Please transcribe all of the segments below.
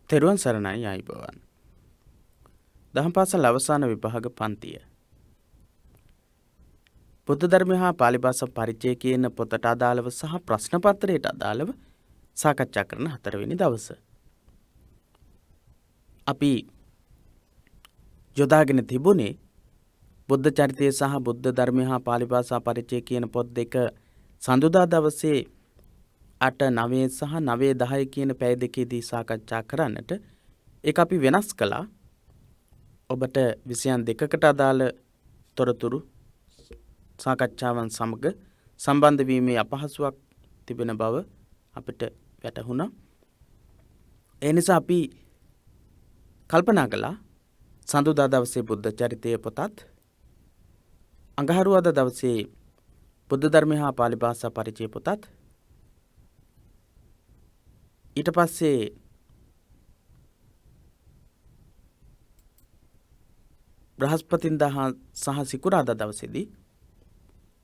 තෙරුවන් සරණයි ආයිබෝවන්. දහම් පාසල් අවසාන විභාග පන්තිය. බුද්ධ ධර්මය හා පාලි භාෂා පරිචය කියන පොතට අදාළව සහ ප්‍රශ්න පත්‍රයට අදාළව සාකච්ඡා කරන 4 වෙනි දවස. අපි යොදාගෙන තිබුණේ බුද්ධ චරිතය සහ බුද්ධ ධර්මය හා පාලි භාෂා පරිචය කියන පොත් දෙක සඳුදා දවසේ 8, 9 සහ 9, 10 කියන පැය දෙකේදී සාකච්ඡා කරන්නට ඒක අපි වෙනස් කළා. ඔබට විෂයන් දෙකකට අදාළ තොරතුරු සාකච්ඡාවන් සමග සම්බන්ධ වීමේ අපහසුාවක් තිබෙන බව අපිට වැටහුණා. ඒ නිසා අපි කල්පනා කළා සඳුදා දවසේ බුද්ධ චරිතය පොතත් අඟහරුවාදා දවසේ බුද්ධ ධර්මය හා පාලි භාෂා පරිචය පොතත් ඊට පස්සේ බ්‍රහස්පතින්දා සහ සිකුරාදා දවසේදී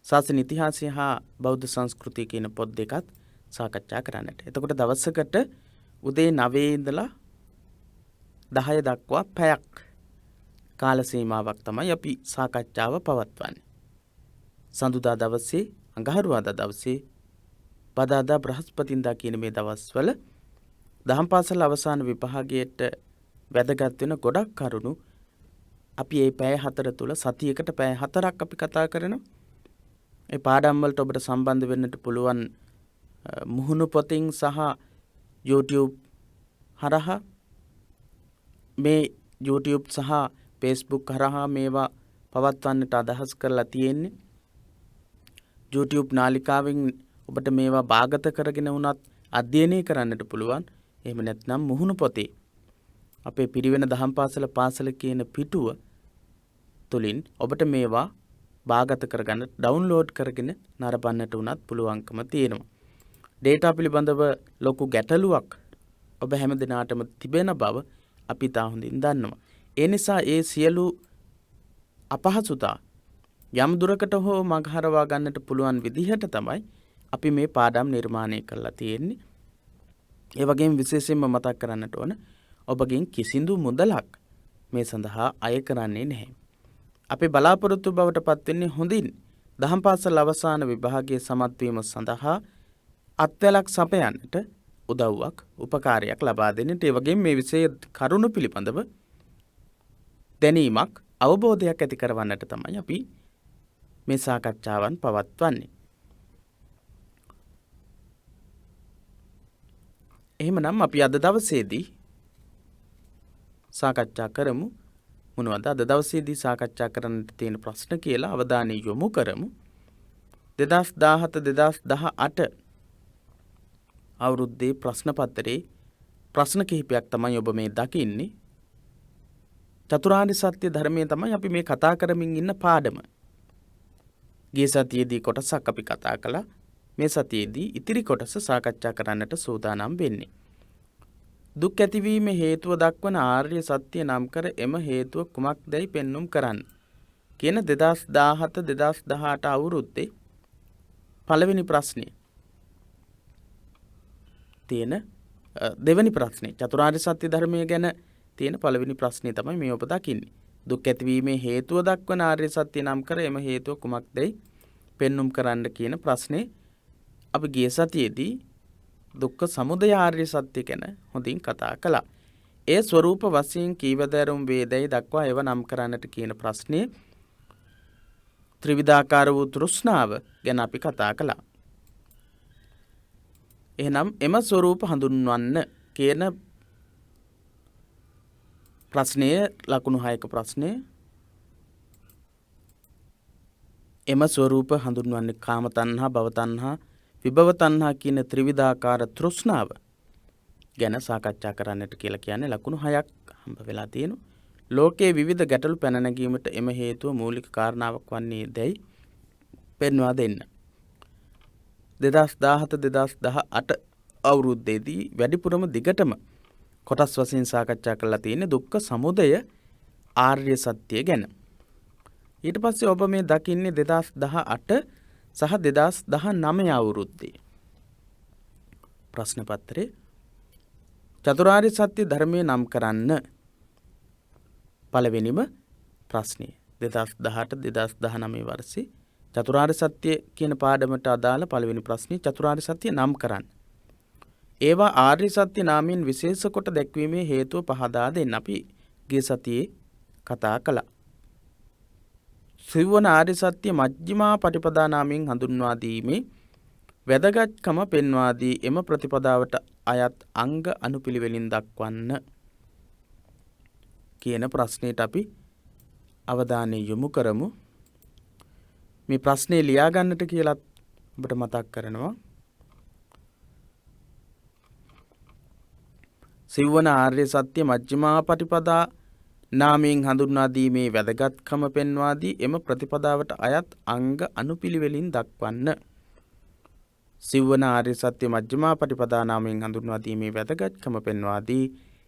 ශාසන ඉතිහාසය හා බෞද්ධ සංස්කෘතිය කියන පොත් දෙකත් සාකච්ඡා කරන්නට. එතකොට දවසකට උදේ 9 ඉඳලා 10 දක්වා පැයක් කාල සීමාවක් තමයි අපි සාකච්ඡාව පවත්වන්නේ. සඳුදා දවසේ, අඟහරුවාදා දවසේ, බදාදා බ්‍රහස්පතින්දා කියන මේ දවස්වල දහම් පාසල් අවසාන විභාගයට වැදගත් වෙන ගොඩක් කරුණු අපි මේ පැය 4 තුල සතියකට පැය 4ක් අපි කතා කරනවා. ඒ පාඩම් වලට ඔබට සම්බන්ධ වෙන්නට පුළුවන් මුහුණු පොතින් සහ YouTube හරහා මේ YouTube සහ Facebook හරහා මේවා පවත්වන්නට අදහස් කරලා තියෙන්නේ. YouTube නාලිකාවෙන් ඔබට මේවා භාගත කරගෙන වුණත් අධ්‍යයනය කරන්නට පුළුවන්. එහෙම නැත්නම් මුහුණු පොතේ අපේ පිරිවෙන දහම් පාසල කියන පිටුව තුලින් ඔබට මේවා භාගත කරගන්න ඩවුන්ලෝඩ් කරගෙන නරඹන්නට උනත් පුළුවන්කම තියෙනවා. ඩේටා පිළිබඳව ලොකු ගැටලුවක් ඔබ හැම දිනාටම තිබෙන බව අපි තා හොඳින් දන්නවා. ඒ නිසා ඒ සියලු අපහසුතා යම් දුරකට හෝ මගහරවා ගන්නට පුළුවන් විදිහට තමයි අපි මේ පාඩම් නිර්මාණය කරලා තියෙන්නේ. ඒ වගේම විශේෂයෙන්ම මතක් කරන්නට ඕන ඔබගෙන් කිසිදු මුදලක් මේ සඳහා අය කරන්නේ නැහැ. අපි බලාපොරොත්තු බවට පත් වෙන්නේ හොඳින් දහම් පාසල් අවසාන විභාගයේ සමත් වීම සඳහා අත්වැලක් සපයන්නට උදව්වක් උපකාරයක් ලබා දෙන්නට. ඒ වගේම මේ විෂය කරුණු පිළිබඳව දැනීමක් අවබෝධයක් ඇති කරවන්නට තමයි අපි මේ සාකච්ඡාවන් පවත්වන්නේ. එහෙමනම් අපි අද දවසේදී සාකච්ඡා කරමු මොනවද අද දවසේදී සාකච්ඡා කරන්නට තියෙන ප්‍රශ්න කියලා අවධානය යොමු කරමු. 2017-2018 අවුරුද්දේ ප්‍රශ්න පත්‍රයේ ප්‍රශ්න කිහිපයක් තමයි ඔබ මේ දකින්නේ. චතුරාර්ය සත්‍ය ධර්මයේ තමයි අපි මේ කතා කරමින් ඉන්න පාඩම. ගිය සතියේදී කොටසක් අපි කතා කළා. මේ සතියේදී ඉතිරි කොටස සාකච්ඡා කරන්නට සූදානම් වෙන්නේ. දුක් ඇතිවීම හේතුව දක්වන ආර්ය සත්‍ය නම් කර එම හේතුව කුමක්දයි පෙන්눔 කරන්න කියන 2017-2018 අවුරුද්දේ පළවෙනි ප්‍රශ්නේ තියෙන දෙවෙනි ප්‍රශ්නේ චතුරාර්ය සත්‍ය ධර්මය ගැන තියෙන පළවෙනි ප්‍රශ්නේ තමයි මේ ඔබ දකින්නේ. දුක් ඇතිවීමේ හේතුව දක්වන ආර්ය සත්‍ය නම් කර එම හේතුව කුමක්දයි පෙන්눔 කරන්න කියන ප්‍රශ්නේ අපි ගිය සතියේදී දුක්ඛ සමුදය ආර්ය සත්‍ය ගැන හොඳින් කතා කළා. ඒ ස්වરૂප වශයෙන් කීවදරුම් වේදයි දක්වා ඒව නම් කරන්නට කියන ප්‍රශ්නේ ත්‍රිවිධාකාර වූ තෘෂ්ණාව ගැන අපි කතා කළා. එහෙනම් එම ස්වરૂප හඳුන්වන්න කියන ප්‍රශ්නය ලකුණු 6ක ප්‍රශ්නය. එම ස්වરૂප හඳුන්වන්නේ කාම තණ්හා, භව තණ්හා, විභව තණ්හා කියන ත්‍රිවිධාකාර තෘෂ්ණාව ගැන සාකච්ඡා කරන්නට කියලා කියන්නේ ලකුණු 6ක් හම්බ වෙලා තියෙනවා. ලෝකයේ විවිධ ගැටලු පැන නැගීමට එම හේතුව මූලික කාරණාවක් වන්නේ දැයි පෙන්වා දෙන්න. 2017-2018 අවුරුද්දේදී වැඩිපුරම දිගටම කොටස් වශයෙන් සාකච්ඡා කරලා තියෙන්නේ දුක්ඛ සමුදය ආර්ය සත්‍ය ගැන. ඊට පස්සේ ඔබ මේ දකින්නේ 2018 සහ 2019 අවුරුද්දේ ප්‍රශ්න පත්‍රයේ චතුරාර්ය සත්‍ය ධර්මයේ නම් කරන්න. පළවෙනිම ප්‍රශ්නය 2018 2019 වර්ෂයේ චතුරාර්ය සත්‍ය කියන පාඩමට අදාළ පළවෙනි ප්‍රශ්නේ චතුරාර්ය සත්‍ය නම් කරන්න. ඒවා ආර්ය සත්‍ය නාමයෙන් විශේෂ කොට දැක්වීමේ හේතුව පහදා දෙන්න අපි ගිය සතියේ කතා කළා. සිව්වන ආර්ය සත්‍ය මජ්ක්‍ධිමා පටිපදා නාමයෙන් හඳුන්වා දීමේ වැදගත්කම පෙන්වා දී එම ප්‍රතිපදාවට අයත් අංග අනුපිළිවෙලින් දක්වන්න කියන ප්‍රශ්නෙට අපි අවධානය යොමු කරමු. මේ ප්‍රශ්නේ ලියා ගන්නට කියලා ඔබට මතක් කරනවා. සිව්වන ආර්ය සත්‍ය මජ්ක්‍ධිමා පටිපදා නාමයෙන් හඳුන්වා දීමේ වැදගත්කම පෙන්වා දී එම ප්‍රතිපදාවට අයත් අංග අනුපිළිවෙලින් දක්වන්න. සිව්වන ආර්ය සත්‍ය මජ්ක්‍ධිමා පටිපදා නාමයෙන් හඳුන්වා දීමේ වැදගත්කම පෙන්වා දී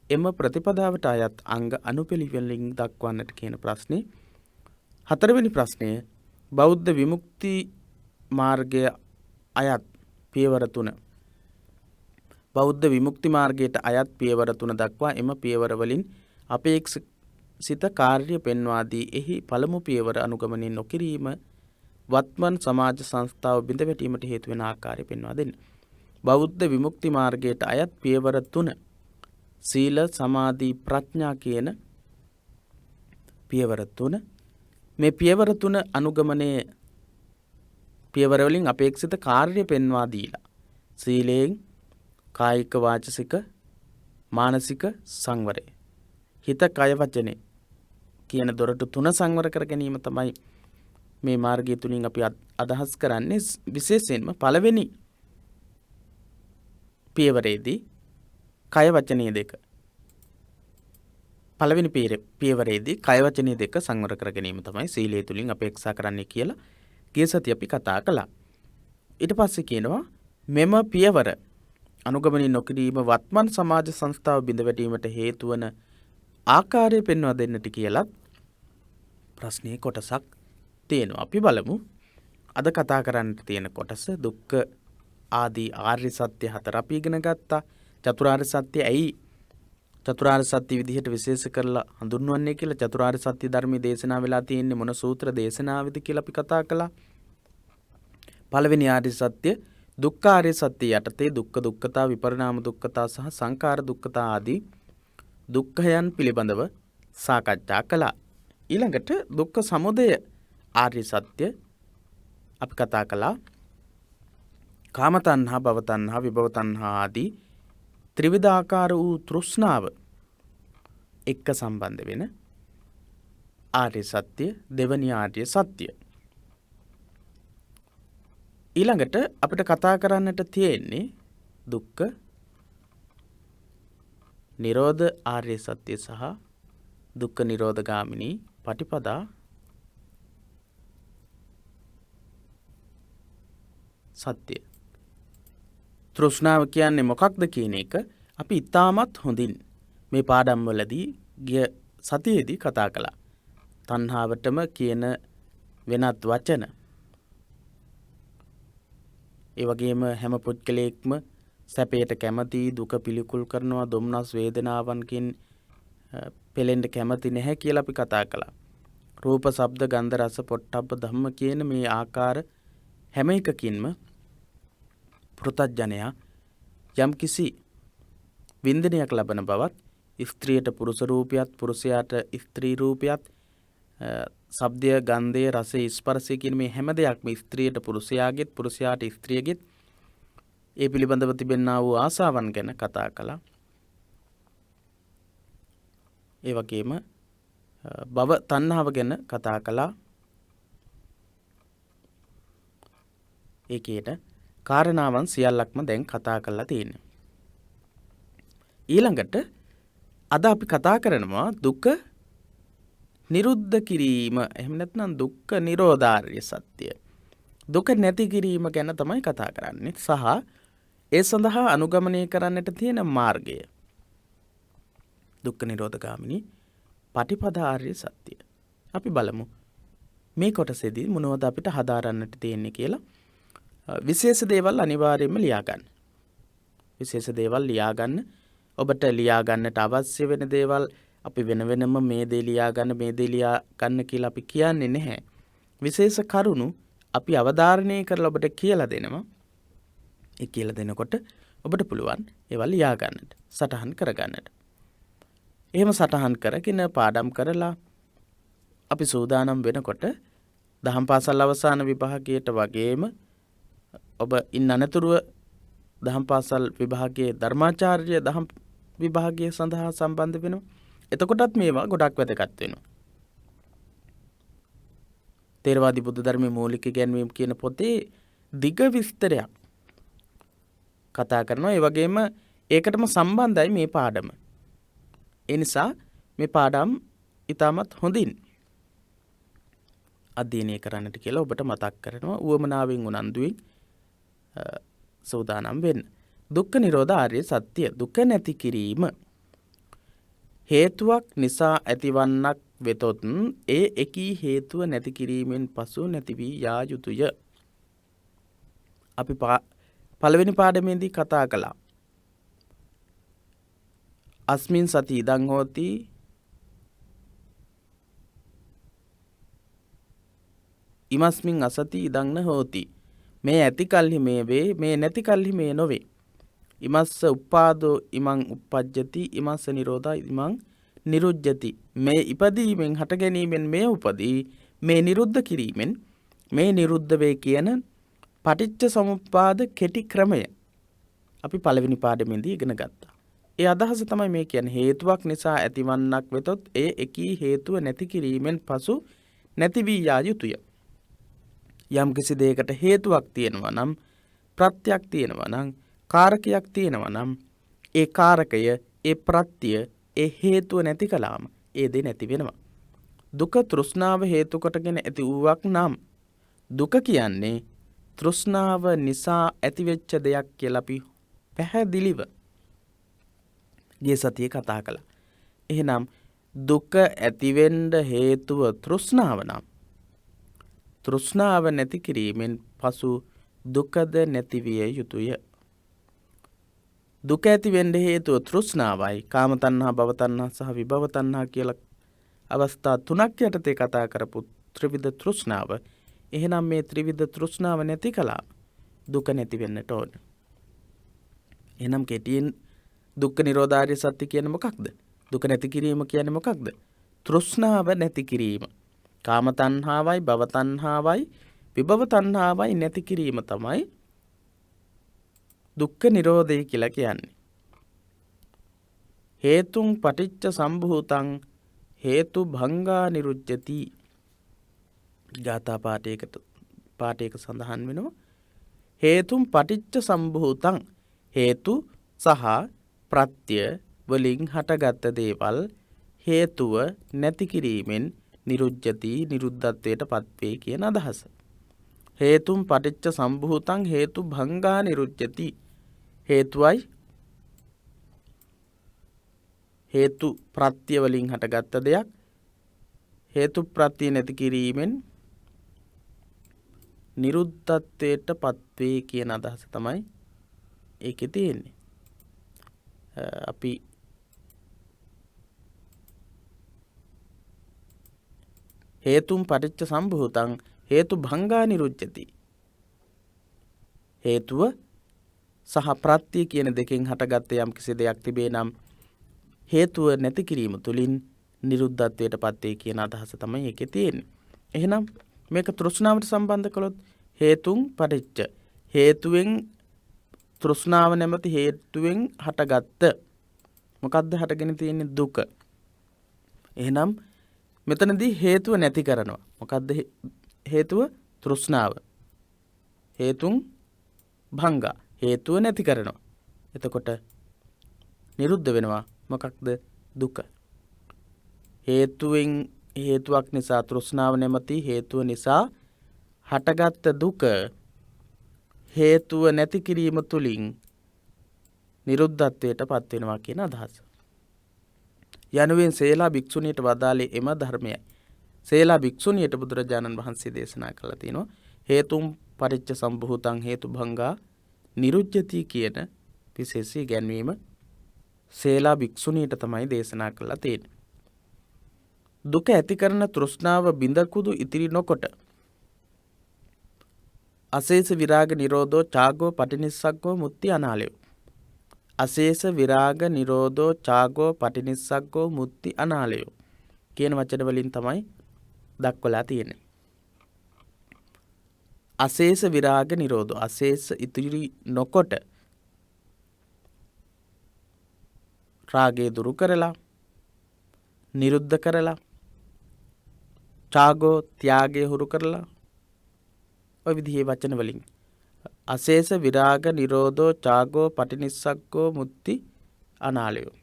එම ප්‍රතිපදාවට අයත් අංග අනුපිළිවෙලින් දක්වන්නට කියන ප්‍රශ්නේ. හතරවෙනි ප්‍රශ්නය බෞද්ධ විමුක්ති මාර්ගය අයත් පියවර 3. බෞද්ධ විමුක්ති මාර්ගයට අයත් පියවර 3 දක්වා එම පියවර වලින් අපේක්ෂිත කාර්ය පෙන්වා දී එහි පළමු පියවර අනුගමනය නොකිරීම වත්මන් සමාජ සංස්ථාව බිඳ වැටීමට හේතු වෙන ආකාරය පෙන්වා දෙන්න. බෞද්ධ විමුක්ති මාර්ගයට අයත් පියවර 3 සීල සමාධි ප්‍රඥා කියන පියවර 3. මේ පියවර 3 අනුගමනයේ පියවර වලින් අපේක්ෂිත කාර්ය පෙන්වා දීලා සීලයෙන් කායික වාචසික මානසික සංවරය හිත කය වචනේ කියන දොරටු 3 සංවර කර ගැනීම තමයි මේ මාර්ගය තුලින් අපි අදහස් කරන්නේ. විශේෂයෙන්ම පළවෙනි පියවරේදී කය වචනේ දෙක පළවෙනි පියවරේදී කය වචනේ දෙක සංවර කර ගැනීම තමයි සීලය තුලින් අපේක්ෂා කරන්නේ කියලා ගිය සතියේ අපි කතා කළා. ඊට පස්සේ කියනවා මෙම පියවර අනුගමනය නොකිරීම වත්මන් සමාජ සංස්ථාව බිඳ වැටීමට හේතු වන ආකාරය පෙන්වා දෙන්නට කියලා ප්‍රශ්නයේ කොටසක් තියෙනවා. අපි බලමු අද කතා කරන්නට තියෙන කොටස. දුක්ඛ ආදී ආර්ය සත්‍ය 4 අපි ඉගෙන ගත්තා. චතුරාර්ය සත්‍ය ඇයි චතුරාර්ය සත්‍ය විදිහට විශේෂ කරලා හඳුන්වන්නේ කියලා චතුරාර්ය සත්‍ය ධර්මයේ දේශනා වෙලා තියෙන්නේ මොන සූත්‍ර දේශනාවෙද කියලා අපි කතා කළා. පළවෙනි ආර්ය සත්‍ය දුක්ඛ ආර්ය සත්‍ය යටතේ දුක්ඛ දුක්ඛතා විපරිණාම දුක්ඛතා සහ සංඛාර දුක්ඛතා ආදී දුක්ඛයන් පිළිබඳව සාකච්ඡා කළා. ඊළඟට දුක්ඛ සමුදය ආර්ය සත්‍ය අපි කතා කළා. කාම තණ්හා භව තණ්හා විභව තණ්හා ආදී ත්‍රිවිධාකාර වූ තෘෂ්ණාව එක්ක සම්බන්ධ වෙන ආර්ය සත්‍ය දෙවනි ආර්ය සත්‍ය. ඊළඟට අපිට කතා කරන්නට තියෙන්නේ දුක්ඛ නිරෝධ ආර්ය සත්‍ය සහ දුක්ඛ නිරෝධ ගාමිනී පටිපදා සත්‍ය. තෘෂ්ණාව කියන්නේ මොකක්ද කියන එක අපි ඉතාමත් හොඳින් මේ පාඩම් වලදී ගිය සතියේදී කතා කළා. තණ්හාවටම කියන වෙනත් වචන. ඒ වගේම හැම පුද්ගලයෙක්ම සැපයට කැමති, දුක පිළිකුල් කරනවා, දුම්නස් වේදනාවන්කින් පෙළෙන්න කැමති නැහැ කියලා අපි කතා කළා. රූප, ශබ්ද, ගන්ධ, රස, පොට්ටබ්බ ධම්ම කියන මේ ආකාර හැම එකකින්ම පෘථග්ජනයා යම් කිසි වින්දනයක් ලබන බවත්, ස්ත්‍රියට පුරුෂ රූපයත් පුරුෂයාට ස්ත්‍රී රූපයත්, ශබ්දය, ගන්ධය, රසය, ස්පර්ශය කියන මේ හැම දෙයක්ම ස්ත්‍රියට පුරුෂයාගෙත් පුරුෂයාට ස්ත්‍රියගෙත් ඒ පිළිබඳව තිබෙනා වූ ආසාවන් ගැන කතා කළා. ඒ වගේම භව තණ්හාව ගැන කතා කළා. ඒකේට කාරණාවන් සියල්ලක්ම දැන් කතා කරලා තියෙනවා. ඊළඟට අද අපි කතා කරනවා දුක නිරුද්ධ කිරීම, එහෙම නැත්නම් දුක්ඛ නිරෝධාර්ය සත්‍ය. දුක නැති කිරීම ගැන තමයි කතා කරන්නේ සහ ඒ සඳහා අනුගමනය කරන්නට තියෙන මාර්ගය. දුක්ඛ නිරෝධ ගාමිනී පටිපදාාර්ය සත්‍ය. අපි බලමු මේ කොටසේදී මොනවද අපිට හදාරන්නට තියෙන්නේ කියලා. විශේෂ දේවල් අනිවාර්යයෙන්ම ලියා ගන්න. විශේෂ දේවල් ලියා ගන්න. ඔබට ලියා ගන්නට අවශ්‍ය වෙන දේවල් අපි වෙන වෙනම මේ දේ ලියා ගන්න කියලා අපි කියන්නේ නැහැ. විශේෂ කරුණු අපි අවධාරණය කරලා ඔබට කියලා දෙනවා. ඒ කියලා දෙනකොට ඔබට පුළුවන් ඒවා ලියා ගන්නට, සටහන් කර ගන්නට. එහෙම සටහන් කරගෙන පාඩම් කරලා අපි සූදානම් වෙනකොට දහම් පාසල් අවසාන විභාගයට වගේම ඔබ ඉන්න අනතුරුව දහම් පාසල් විභාගයේ ධර්මාචාර්ය දහම් විභාගය සඳහා සම්බන්ධ වෙනවා. එතකොටත් මේවා ගොඩක් වැදගත් වෙනවා. තේරවාදී බුද්ධ ධර්මයේ මූලික ඉගැන්වීම් කියන පොතේ දිග විස්තරයක් කතා කරනවා. ඒ වගේම ඒකටම සම්බන්ධයි මේ පාඩම. ඒ නිසා මේ පාඩම් ඉතාමත් හොඳින් අධ්‍යයනය කරන්නට කියලා ඔබට මතක් කරනවා. උවමනාවෙන් උනන්දුවෙන් සූදානම් වෙන්න. දුක්ඛ නිරෝධ ආර්ය සත්‍ය, දුක නැති කිරීම හේතුවක් නිසා ඇතිවන්නක් වෙතොත් ඒ එකී හේතුව නැති කිරීමෙන් පසු නැති වී යා යුතුය. අපි පළවෙනි පාඩමේදී කතා කළා. අස්මින් සති ඉදං හෝති ඉමස්මින් අසති ඉදං න හෝති. මේ ඇති කල්හි මේ වේ, මේ නැති කල්හි මේ නොවේ. ඉමස්ස උපාදෝ ඉමං උප්පජ්ජති, ඉමස්ස නිරෝධා ඉමං නිරුජ්ජති. මේ ඉපදීමෙන් හට ගැනීමෙන් මේ උපදී, මේ නිරුද්ධ කිරීමෙන් මේ නිරුද්ධ වේ කියන පටිච්ච සමුප්පාද කෙටි ක්‍රමය අපි පළවෙනි පාඩමේදී ඉගෙන ගත්තා. ඒ අදහස තමයි මේ කියන්නේ. හේතුවක් නිසා ඇතිවන්නක් වෙතොත් ඒ එකී හේතුව නැති කිරීමෙන් පසු නැති වී යා යුතුය. යම් කිසි දෙයකට හේතුවක් තියෙනවා නම්, ප්‍රත්‍යක් තියෙනවා නම්, කාරකයක් තියෙනවා නම්, ඒ කාරකය, ඒ ප්‍රත්‍ය, ඒ හේතුව නැති කළාම ඒ දේ නැති වෙනවා. දුක තෘෂ්ණාව හේතු කොටගෙන ඇති වූවක් නම් දුක කියන්නේ තෘෂ්ණාව නිසා ඇතිවෙච්ච දෙයක් කියලා අපි පැහැදිලිව ගිය සතියේ කතා කළා. එහෙනම් දුක ඇතිවෙන්න හේතුව තෘෂ්ණාව නම් තෘෂ්ණාව නැති කිරීමෙන් පසු දුකද නැති විය යුතුය. දුක ඇති වෙන්න හේතුව තෘෂ්ණාවයි. කාම තණ්හා, භව තණ්හා සහ විභව තණ්හා කියලා අවස්ථා තුනක් යටතේ කතා කරපු ත්‍රිවිධ තෘෂ්ණාව. එහෙනම් මේ ත්‍රිවිධ තෘෂ්ණාව නැති කළා දුක නැති වෙන්නට ඕන. එහෙනම් කෙටියෙන් දුක්ඛ නිරෝධාර්ය සත්‍ය කියන්නේ මොකක්ද? දුක නැති කිරීම කියන්නේ මොකක්ද? තෘෂ්ණාව නැති කිරීම. කාම තණ්හාවයි, භව තණ්හාවයි, විභව තණ්හාවයි නැති කිරීම තමයි දුක්ඛ නිරෝධය කියලා කියන්නේ. හේතුං පටිච්ච සම්භූතං හේතු භංගා නිරුච්ඡති. ගාථා පාඨයක සඳහන් වෙනවා. හේතුං පටිච්ච සම්භූතං, හේතු සහ ප්‍රත්‍ය වලින් හටගත් දේවල් හේතුව නැති කිරීමෙන් නිරුච්ඡති, නිරුද්ධත්වයට පත්වේ කියන අදහස. හේතුම් පටිච්ච සම්භූතං හේතු භංගා නිරුච්ඡති. හේතුවයි හේතු ප්‍රත්‍ය වලින් හටගත් දෙයක් හේතු ප්‍රත්‍ය නැති කිරීමෙන් නිරුද්ධත්වයට පත්වේ කියන අදහස තමයි ඒකේ තියෙන්නේ. අපි හේතුම් පටිච්ච සම්භූතං හේතු භංගා නිරුච්ඡති. හේතුව සහ ප්‍රත්‍ය කියන දෙකෙන් හටගත් යම් කිසි දෙයක් තිබේ නම් හේතුව නැති කිරීම තුළින් නිරුද්ධත්වයට පත්වේ කියන අදහස තමයි ඒකේ තියෙන්නේ. එහෙනම් මේක තෘෂ්ණාවට සම්බන්ධ කළොත් හේතුන් පටිච්ච, හේතුවෙන් තෘෂ්ණාව නැමැති හේතුවෙන් හටගත්ත මොකද්ද හටගෙන තියෙන්නේ? දුක. එහෙනම් මෙතනදී හේතුව නැති කරනවා. මොකද්ද හේතුව? තෘෂ්ණාව. හේතුන් භංගා, හේතුව නැති කරනවා. එතකොට නිරුද්ධ වෙනවා මොකක්ද? දුක. හේතුවෙන්, හේතුවක් නිසා තෘෂ්ණාව නැමැති හේතුව නිසා හටගත් දුක හේතුව නැති කිරීම තුළින් නිරුද්ධත්වයට පත් වෙනවා කියන අදහස. යනුවෙන් සේලා භික්ෂුණියට වදාළේ එම ධර්මයයි. සේලා භික්ෂුණියට බුදුරජාණන් වහන්සේ දේශනා කළා තියෙනවා හේතුම් පටිච්ච සම්භූතං හේතු භංගා නිරුච්ඡති කියන විශේෂ ඉගැන්වීම සේලා භික්ෂුණීට තමයි දේශනා කළා තියෙන්නේ. දුක ඇති කරන තෘෂ්ණාව බිඳකුදු ඉතිරි නොකොට අශේෂ විරාග නිරෝධෝ චාගෝ පටිනිස්සග්ගෝ මුත්‍ති අනාලයෝ. අශේෂ විරාග නිරෝධෝ චාගෝ පටිනිස්සග්ගෝ මුත්‍ති අනාලයෝ කියන වචන වලින් තමයි දක්වලා තියෙන්නේ. අශේෂ විරාග නිරෝධෝ අශේෂ ඉතිරි නොකොට රාගය දුරු කරලා නිරුද්ධ කරලා චාගෝ ත්‍යාගය හුරු කරලා ඔය විදිහේ වචන වලින් අශේෂ විරාග නිරෝධෝ චාගෝ පටිනිස්සග්ගෝ මුත්‍ති අනාලයෝ.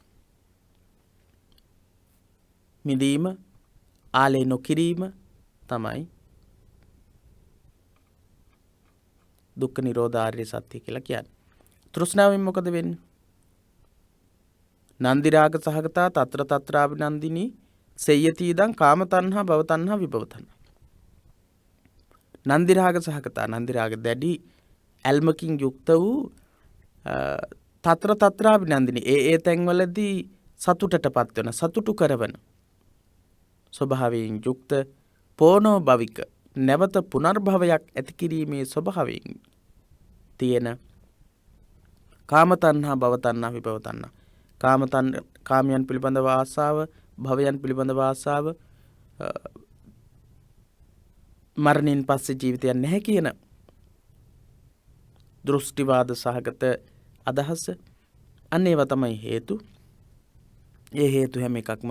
මිදීම ආලේ නොකිරීම තමයි දුක්ඛ නිරෝධ ආර්ය සත්‍ය කියලා කියන්නේ. තෘෂ්ණාවෙන් මොකද වෙන්නේ? නන්දි රාග සහගතා తත්‍ර తත්‍රාభిනන්දිනී සෙය්‍යති ඉදං කාම තණ්හා භව තණ්හා විභව තණ්හා. නන්දි රාග සහගතා නන්දි රාග දැඩි ඇල්මකින් යුක්ත වූ తත්‍ර తත්‍රාభిනන්දිනී ඒ තැන්වලදී සතුටටපත් වෙන සතුටු කරවන ස්වභාවයෙන් යුක්ත පෝනෝ භවික නැවත පුනර්භවයක් ඇති කිරීමේ ස්වභාවයෙන් තියෙන කාම තණ්හා භව තණ්හා විභව තණ්හා. කාමයන් පිළිබඳව ආසාව, භවයන් පිළිබඳව ආසාව, මරණින් පස්සේ ජීවිතයක් නැහැ කියන දෘෂ්ටිවාද සහගත අදහස අන්න ඒවා තමයි හේතු. ඒ හේතු හැම එකක්ම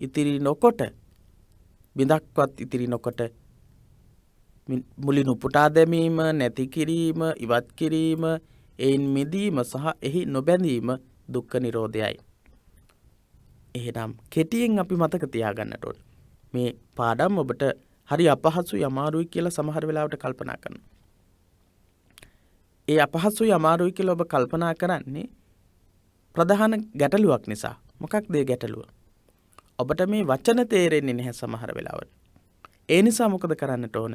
ඉතිරි නොකොට බිඳක්වත් ඉතිරි නොකොට මුලින් උපුටා දැමීම, නැති කිරීම, ඉවත් කිරීම, එයින් මිදීම සහ එහි නොබැඳීම දුක්ඛ නිරෝධයයි. එහෙනම් කෙටියෙන් අපි මතක තියාගන්නට ඕන. මේ පාඩම් ඔබට හරි අපහසුයි අමාරුයි කියලා සමහර වෙලාවට කල්පනා කරනවා. ඒ අපහසුයි අමාරුයි කියලා ඔබ කල්පනා කරන්නේ ප්‍රධාන ගැටලුවක් නිසා. මොකක්ද ඒ ගැටලුව? ඔබට මේ වචන තේරෙන්නේ නැහැ සමහර වෙලාවට. ඒ නිසා මොකද කරන්නට ඕන?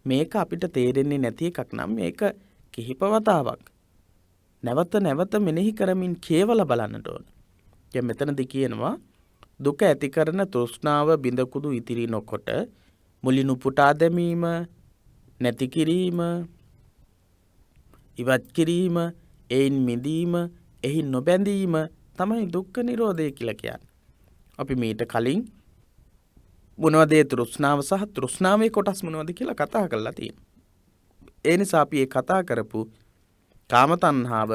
මේක අපිට තේරෙන්නේ නැති එකක් නම් මේක කිහිප වතාවක් නැවත නැවත මෙනෙහි කරමින් කියවලා බලන්නට ඕන. දැන් මෙතනදී කියනවා දුක ඇති කරන තෘෂ්ණාව බිඳකුදු ඉතිරි නොකොට මුලින් උපුටා දැමීම, නැති කිරීම, ඉවත් කිරීම, එයින් මිදීම, එහි නොබැඳීම තමයි දුක්ඛ නිරෝධය කියලා කියන්නේ. අපි මීට කලින් මොනවද ඒ තෘෂ්ණාව සහ තෘෂ්ණාවේ කොටස් මොනවද කියලා කතා කරලා තියෙනවා. ඒ නිසා අපි මේ කතා කරපු කාම තණ්හාව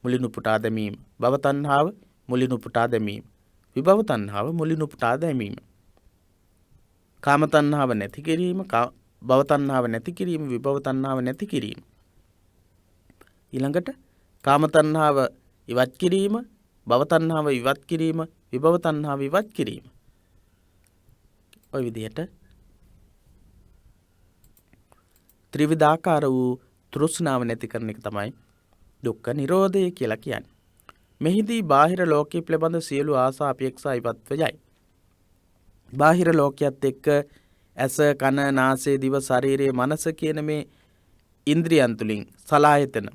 මුලින් උපුටා දැමීම, භව තණ්හාව මුලින් උපුටා දැමීම, විභව තණ්හාව මුලින් උපුටා දැමීම, කාම තණ්හාව නැති කිරීම, භව තණ්හාව නැති කිරීම, විභව තණ්හාව නැති කිරීම. ඊළඟට කාම තණ්හාව ඉවත් කිරීම, භව තණ්හාව ඉවත් කිරීම, විභව තණ්හාව ඉවත් කිරීම. ඔය විදිහට ත්‍රිවිධාකාර වූ තෘෂ්ණාව නැති කරන එක තමයි දුක්ඛ නිරෝධය කියලා කියන්නේ. මෙහිදී බාහිර ලෝකයේ පිළිබඳ සියලු ආසා අපේක්ෂා ඉවත්ව යයි. බාහිර ලෝකයේත් එක්ක ඇස, කන, නාසය, දිව, ශරීරය, මනස කියන මේ ඉන්ද්‍රියන් තුලින් සලායතන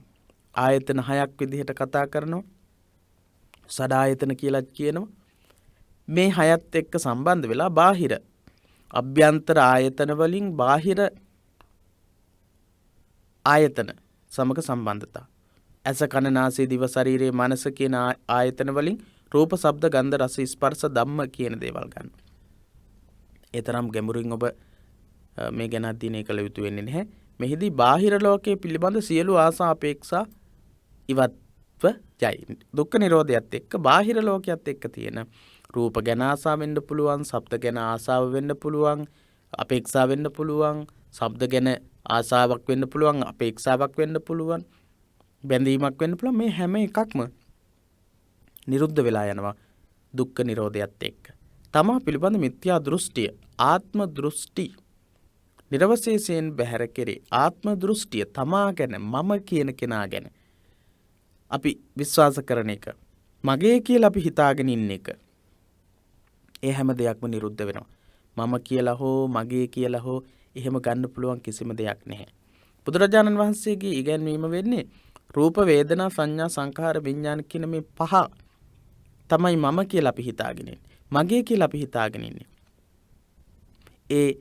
ආයතන 6ක් විදිහට කතා කරනවා. සදායතන කියලා කියනවා. මේ 6ත් එක්ක සම්බන්ධ වෙලා බාහිර අභ්‍යන්තර ආයතන වලින් බාහිර ආයතන සමග සම්බන්ධතා. ඇස, කන, නාසය, දිව, ශරීරය, මනස කියන ආයතන වලින් රූප, ශබ්ද, ගන්ධ, රස, ස්පර්ශ, ධම්ම කියන දේවල් ගන්න. ඒ තරම් ගැඹුරින් ඔබ මේ ගැන අධ්‍යයනය කළ යුතු වෙන්නේ නැහැ. මෙහිදී බාහිර ලෝකයේ පිළිබඳ සියලු ආසා අපේක්ෂා ඉවත්ව යයි. දුක්ඛ නිරෝධයත් එක්ක බාහිර ලෝකයේත් එක්ක තියෙන රූප ගැන ආසාව වෙන්න පුළුවන්, ශබ්ද ගැන ආසාව වෙන්න පුළුවන්, අපේක්ෂා වෙන්න පුළුවන්, ශබ්ද ගැන ආසාවක් වෙන්න පුළුවන්, අපේක්ෂාවක් වෙන්න පුළුවන්, බැඳීමක් වෙන්න පුළුවන්. මේ හැම එකක්ම නිරුද්ධ වෙලා යනවා දුක්ඛ නිරෝධයත් එක්ක. තමා පිළිබඳ මිත්‍යා දෘෂ්ටිය, ආත්ම දෘෂ්ටි නිර්වශේෂයෙන් බැහැර කෙරේ. ආත්ම දෘෂ්ටිය තමා ගැන, මම කියන කෙනා ගැන අපි විශ්වාස කරන එක, මගේ කියලා අපි හිතාගෙන ඉන්න එක, ඒ හැම දෙයක්ම නිරුද්ධ වෙනවා. මම කියලා හෝ මගේ කියලා හෝ එහෙම ගන්න පුළුවන් කිසිම දෙයක් නැහැ. බුදුරජාණන් වහන්සේගේ ඉගැන්වීම වෙන්නේ රූප, වේදනා, සංඥා, සංඛාර, විඥාන කියන මේ පහ තමයි මම කියලා අපි හිතාගෙන ඉන්නේ. මගේ කියලා අපි හිතාගෙන ඉන්නේ. ඒ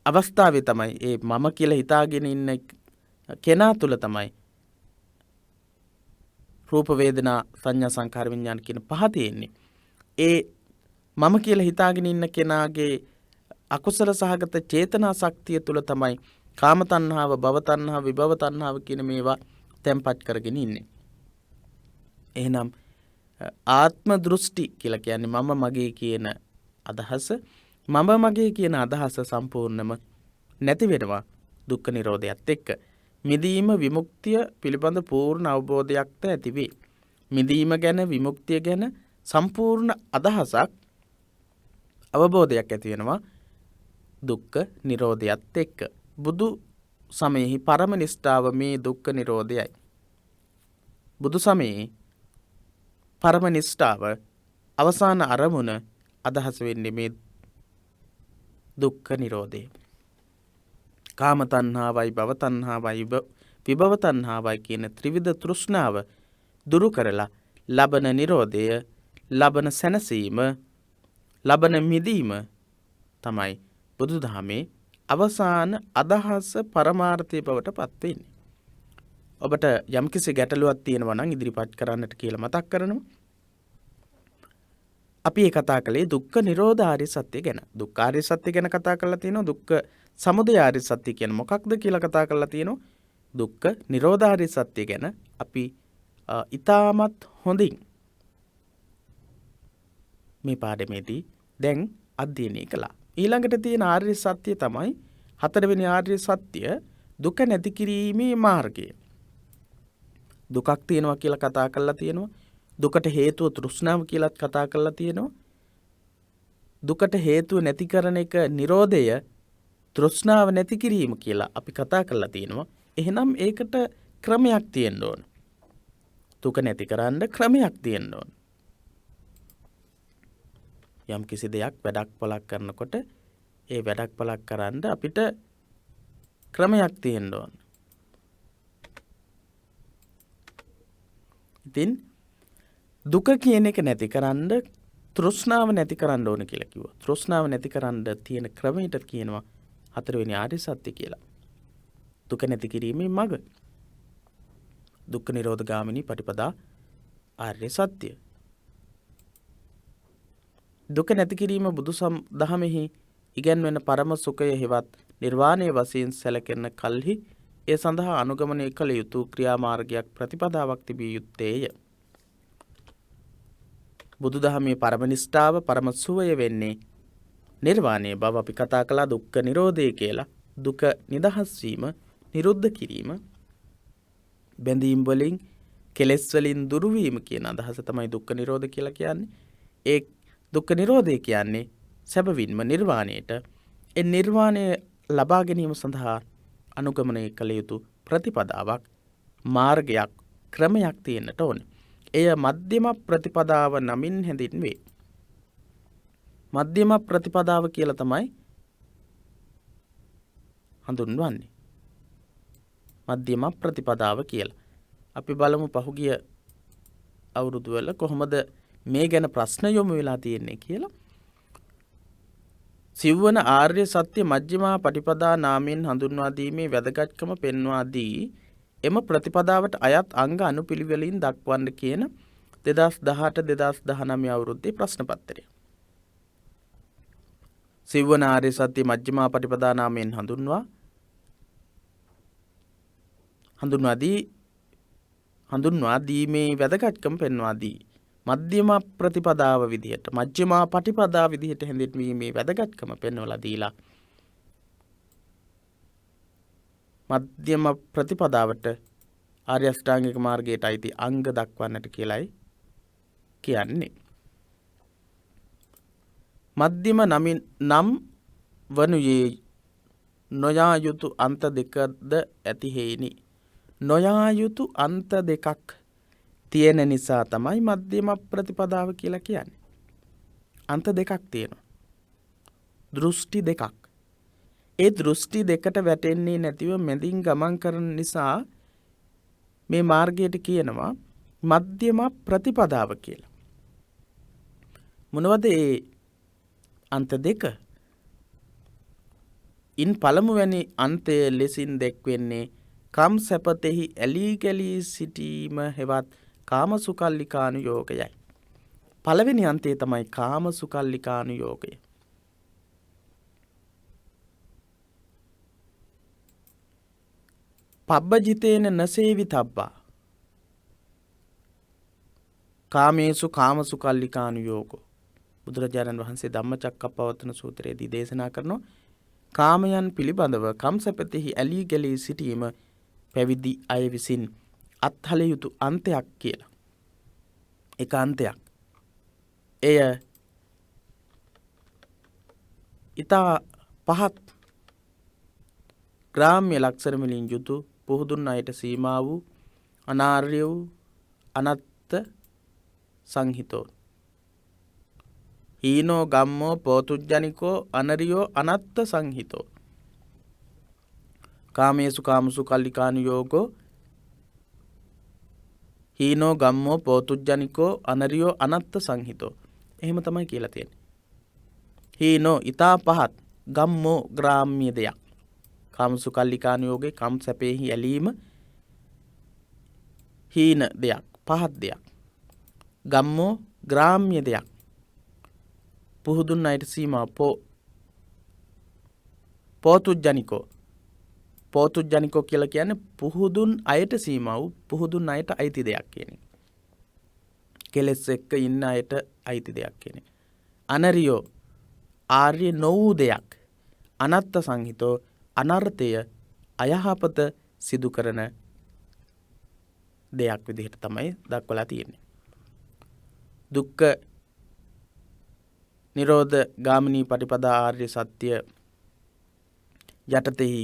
අවස්ථාවේ තමයි ඒ මම කියලා හිතාගෙන ඉන්න කෙනා තුළ තමයි රූප වේදනා සංඥා සංකාර විඥාන කියන පහ තියෙන්නේ. ඒ මම කියලා හිතාගෙන ඉන්න කෙනාගේ අකුසල සහගත චේතනා ශක්තිය තුළ තමයි කාම තණ්හාව, භව තණ්හාව, විභව තණ්හාව කියන මේවා තැම්පත් කරගෙන ඉන්නේ. එහෙනම් ආත්ම දෘෂ්ටි කියලා කියන්නේ මම මගේ කියන අදහස, මම මගේ කියන අදහස සම්පූර්ණම නැති වෙනවා දුක්ඛ නිරෝධයත් එක්ක. මිදීම විමුක්තිය පිළිබඳ පූර්ණ අවබෝධයක්ද ඇති වේ. මිදීම ගැන, විමුක්තිය ගැන සම්පූර්ණ අදහසක්, අවබෝධයක් ඇති වෙනවා දුක්ඛ නිරෝධයත් එක්ක. බුදු සමයෙහි පරම නිෂ්ඨාව මේ දුක්ඛ නිරෝධයයි. බුදු සමයේ පරම නිෂ්ඨාව අවසාන අරමුණ අදහස් වෙන්නේ මේ දුක්ඛ නිරෝධය. කාම තණ්හාවයි, භව තණ්හාවයි, විභව තණ්හාවයි කියන ත්‍රිවිධ තෘෂ්ණාව දුරු කරලා ලබන නිරෝධය, ලබන සැනසීම, ලබන මිදීම තමයි බුදුදහමේ අවසාන අදහස, පරමාර්ථය බවට පත් වෙන්නේ. ඔබට යම්කිසි ගැටලුවක් තියෙනවා නම් ඉදිරිපත් කරන්නට කියලා මතක් කරනවා. අපි මේ කතා කළේ දුක්ඛ නිරෝධ ආර්ය සත්‍ය ගැන. දුක්ඛ ආර්ය සත්‍ය ගැන කතා කරලා තියෙනවා. දුක්ඛ සමුදය ආර්ය සත්‍ය කියන්නේ මොකක්ද කියලා කතා කරලා තියෙනවා. දුක්ඛ නිරෝධ ආර්ය සත්‍ය ගැන අපි ඊටමත් හොඳින් මේ පාඩමේදී දැන් අධ්‍යයනය කළා. ඊළඟට තියෙන ආර්ය සත්‍ය තමයි හතරවෙනි ආර්ය සත්‍ය, දුක නැති කිරීමේ මාර්ගය. දුකක් තියෙනවා කියලා කතා කරලා තියෙනවා. දුකට හේතුව තෘෂ්ණාව කියලාත් කතා කරලා තියෙනවා. දුකට හේතුව නැති කරන එක නිරෝධය, තෘෂ්ණාව නැති කිරීම කියලා අපි කතා කරලා තියෙනවා. එහෙනම් ඒකට ක්‍රමයක් තියෙන්න ඕන. දුක නැති කරන්න ක්‍රමයක් තියෙන්න ඕන. යම් කිසි දෙයක් වැඩක් පළක් කරනකොට ඒ වැඩක් පළක් කරන්න අපිට ක්‍රමයක් තියෙන්න ඕන. ඉතින් දුක කියන එක නැති කරන්න තෘෂ්ණාව නැති කරන්න ඕන කියලා කිව්වා. තෘෂ්ණාව නැති කරන්න තියෙන ක්‍රමයට කියනවා හතරවෙනි ආර්ය සත්‍ය කියලා. දුක නැති කිරීමේ මඟ. දුක්ඛ නිරෝධ ගාමිනී පටිපදා ආර්ය සත්‍ය. දුක නැති කිරීම බුදු දහමෙහි ඉගැන්වෙන පරම සුඛය හෙවත් නිර්වාණය වශයෙන් සැලකෙන කල්හි ඒ සඳහා අනුගමනය කළ යුතු ක්‍රියාමාර්ගයක්, ප්‍රතිපදාවක් තිබිය යුත්තේය. බුදු දහමේ පරම නිෂ්ඨාව, පරම සුවය වෙන්නේ නිර්වාණය බව අපි කතා කළා දුක්ඛ නිරෝධය කියලා. දුක නිදහස් වීම, නිරුද්ධ කිරීම, බැඳීම් වලින්, කෙලෙස් වලින් දුරු වීම කියන අදහස තමයි දුක්ඛ නිරෝධ කියලා කියන්නේ. ඒ දුක්ඛ නිරෝධය කියන්නේ සැබවින්ම නිර්වාණයට. ඒ නිර්වාණය ලබා ගැනීම සඳහා අනුගමනය කළ යුතු ප්‍රතිපදාවක්, මාර්ගයක්, ක්‍රමයක් තියෙන්නට ඕනේ. එය මධ්‍යම ප්‍රතිපදාව නමින් හැඳින්වේ. මධ්‍යම ප්‍රතිපදාව කියලා තමයි හඳුන්වන්නේ. මධ්‍යම ප්‍රතිපදාව කියලා. අපි බලමු පහුගිය අවුරුදු වල කොහොමද මේ ගැන ප්‍රශ්න යොමු වෙලා තියෙන්නේ කියලා. සිව්වන ආර්ය සත්‍ය මජ්ක්‍ධිමා පටිපදා නාමයෙන් හඳුන්වා දීමේ වැදගත්කම පෙන්වා දී එම ප්‍රතිපදාවට අයත් අංග අනුපිළිවෙලින් දක්වන්න කියන 2018-2019 අවුරුද්දේ ප්‍රශ්න පත්‍රය. සිව්වන ආර්ය සත්‍ය මජ්ක්‍ධිමා පටිපදා නාමයෙන් හඳුන්වා දීමේ වැදගත්කම පෙන්වා දී මධ්‍යම ප්‍රතිපදාව විදිහට, මජ්ක්‍ධිමා පටිපදා විදිහට හැඳින්වීමේ වැදගත්කම පෙන්වලා දීලා මධ්‍යම ප්‍රතිපදාවට ආර්ය අෂ්ටාංගික මාර්ගයට අයිති අංග දක්වන්නට කියලයි කියන්නේ. මධ්‍යම නම් වනුයේ නොයා යුතු අන්ත දෙකද ඇති හේිනි. නොයා යුතු අන්ත දෙකක් තියෙන නිසා තමයි මධ්‍යම ප්‍රතිපදාව කියලා කියන්නේ. අන්ත දෙකක් තියෙනවා. දෘෂ්ටි දෙකක්. ඒ දෘෂ්ටි දෙකට වැටෙන්නේ නැතිව මැදින් ගමන් කරන නිසා මේ මාර්ගයට කියනවා මධ්‍යම ප්‍රතිපදාව කියලා. මොනවද ඒ අන්ත දෙක? ඉන් පළමුවැනි අන්තය ලෙසින් දැක්වෙන්නේ කම් සැපතෙහි ඇලී ගැලී සිටීම හෙවත් කාමසුකල්ලිකානුයෝගයයි. පළවෙනි අන්තය තමයි කාමසුකල්ලිකානුයෝගය. පබ්බජිතේන නසේවිතබ්බා කාමේසු කාමසුකල්ලිකානුයෝගෝ. බුදුරජාණන් වහන්සේ ධම්මචක්කප්පවත්තන සූත්‍රයේදී දේශනා කරනවා කාමයන් පිළිබඳව කම්සපතෙහි ඇලී ගැලී සිටීම පැවිදි අය විසින් අත්හල යුතු අන්තයක් කියලා. එක අන්තයක්. එය ඉතා පහත් ග්‍රාම්‍ය ලක්ෂණ වලින් යුතු පුහුදුන් අයට සීමා වූ අනාර්ය වූ අනත්ත සංහිතෝ. හීනෝ ගම්මෝ පෝතුජ්ජනිකෝ අනරියෝ අනත්ත සංහිතෝ. කාමේසු කාමසුකල්ලිකානුයෝගෝ හීනෝ ගම්මෝ පෝතුජ්ජනිකෝ අනරියෝ අනත්ත සංහිතෝ. එහෙම තමයි කියලා තියෙන්නේ. හීනෝ ඊතා පහත්, ගම්මෝ ග්‍රාම්‍ය දෙයක්. කාමසුකල්ලිකානුයෝගේ කම් සැපේහි ඇලීම හීන දෙයක්, පහත් දෙයක්. ගම්මෝ ග්‍රාම්‍ය දෙයක්. පුහුදුන් අයට සීමා පෝතුජ්ජනිකෝ. පෝතුජ්ජනිකෝ කියලා කියන්නේ පුහුදුන් අයට සීමා වූ, පුහුදුන් අයට අයිති දෙයක් කියන එක. කෙලෙස් එක්ක ඉන්න අයට අයිති දෙයක් කියන එක. අනරියෝ ආර්ය නොවූ දෙයක්. අනත්ත සංහිතෝ අනර්ථය අයහපත සිදු කරන දෙයක් විදිහට තමයි දක්වලා තියෙන්නේ. දුක්ඛ නිරෝධ ගාමිනී පටිපදා ආර්ය සත්‍ය යටතෙහි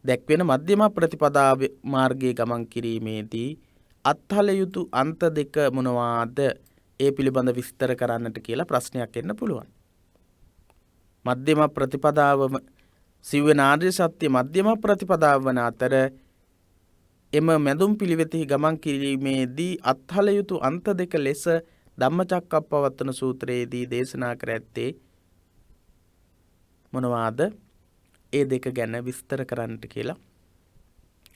දැක්වෙන මධ්‍යම ප්‍රතිපදා මාර්ගයේ ගමන් කිරීමේදී අත්හල යුතු අන්ත දෙක මොනවාද? ඒ පිළිබඳ විස්තර කරන්නට කියලා ප්‍රශ්නයක් එන්න පුළුවන්. මධ්‍යම ප්‍රතිපදාව සිව්වෙන ආර්ය සත්‍ය මධ්‍යම ප්‍රතිපදාව වන අතර එම මැදුම් පිළිවෙතෙහි ගමන් කිරීමේදී අත්හල යුතු අන්ත දෙක ලෙස ධම්මචක්කප්පවත්තන සූත්‍රයේදී දේශනා කර ඇත්තේ මොනවාද? ඒ දෙක ගැන විස්තර කරන්නට කියලා,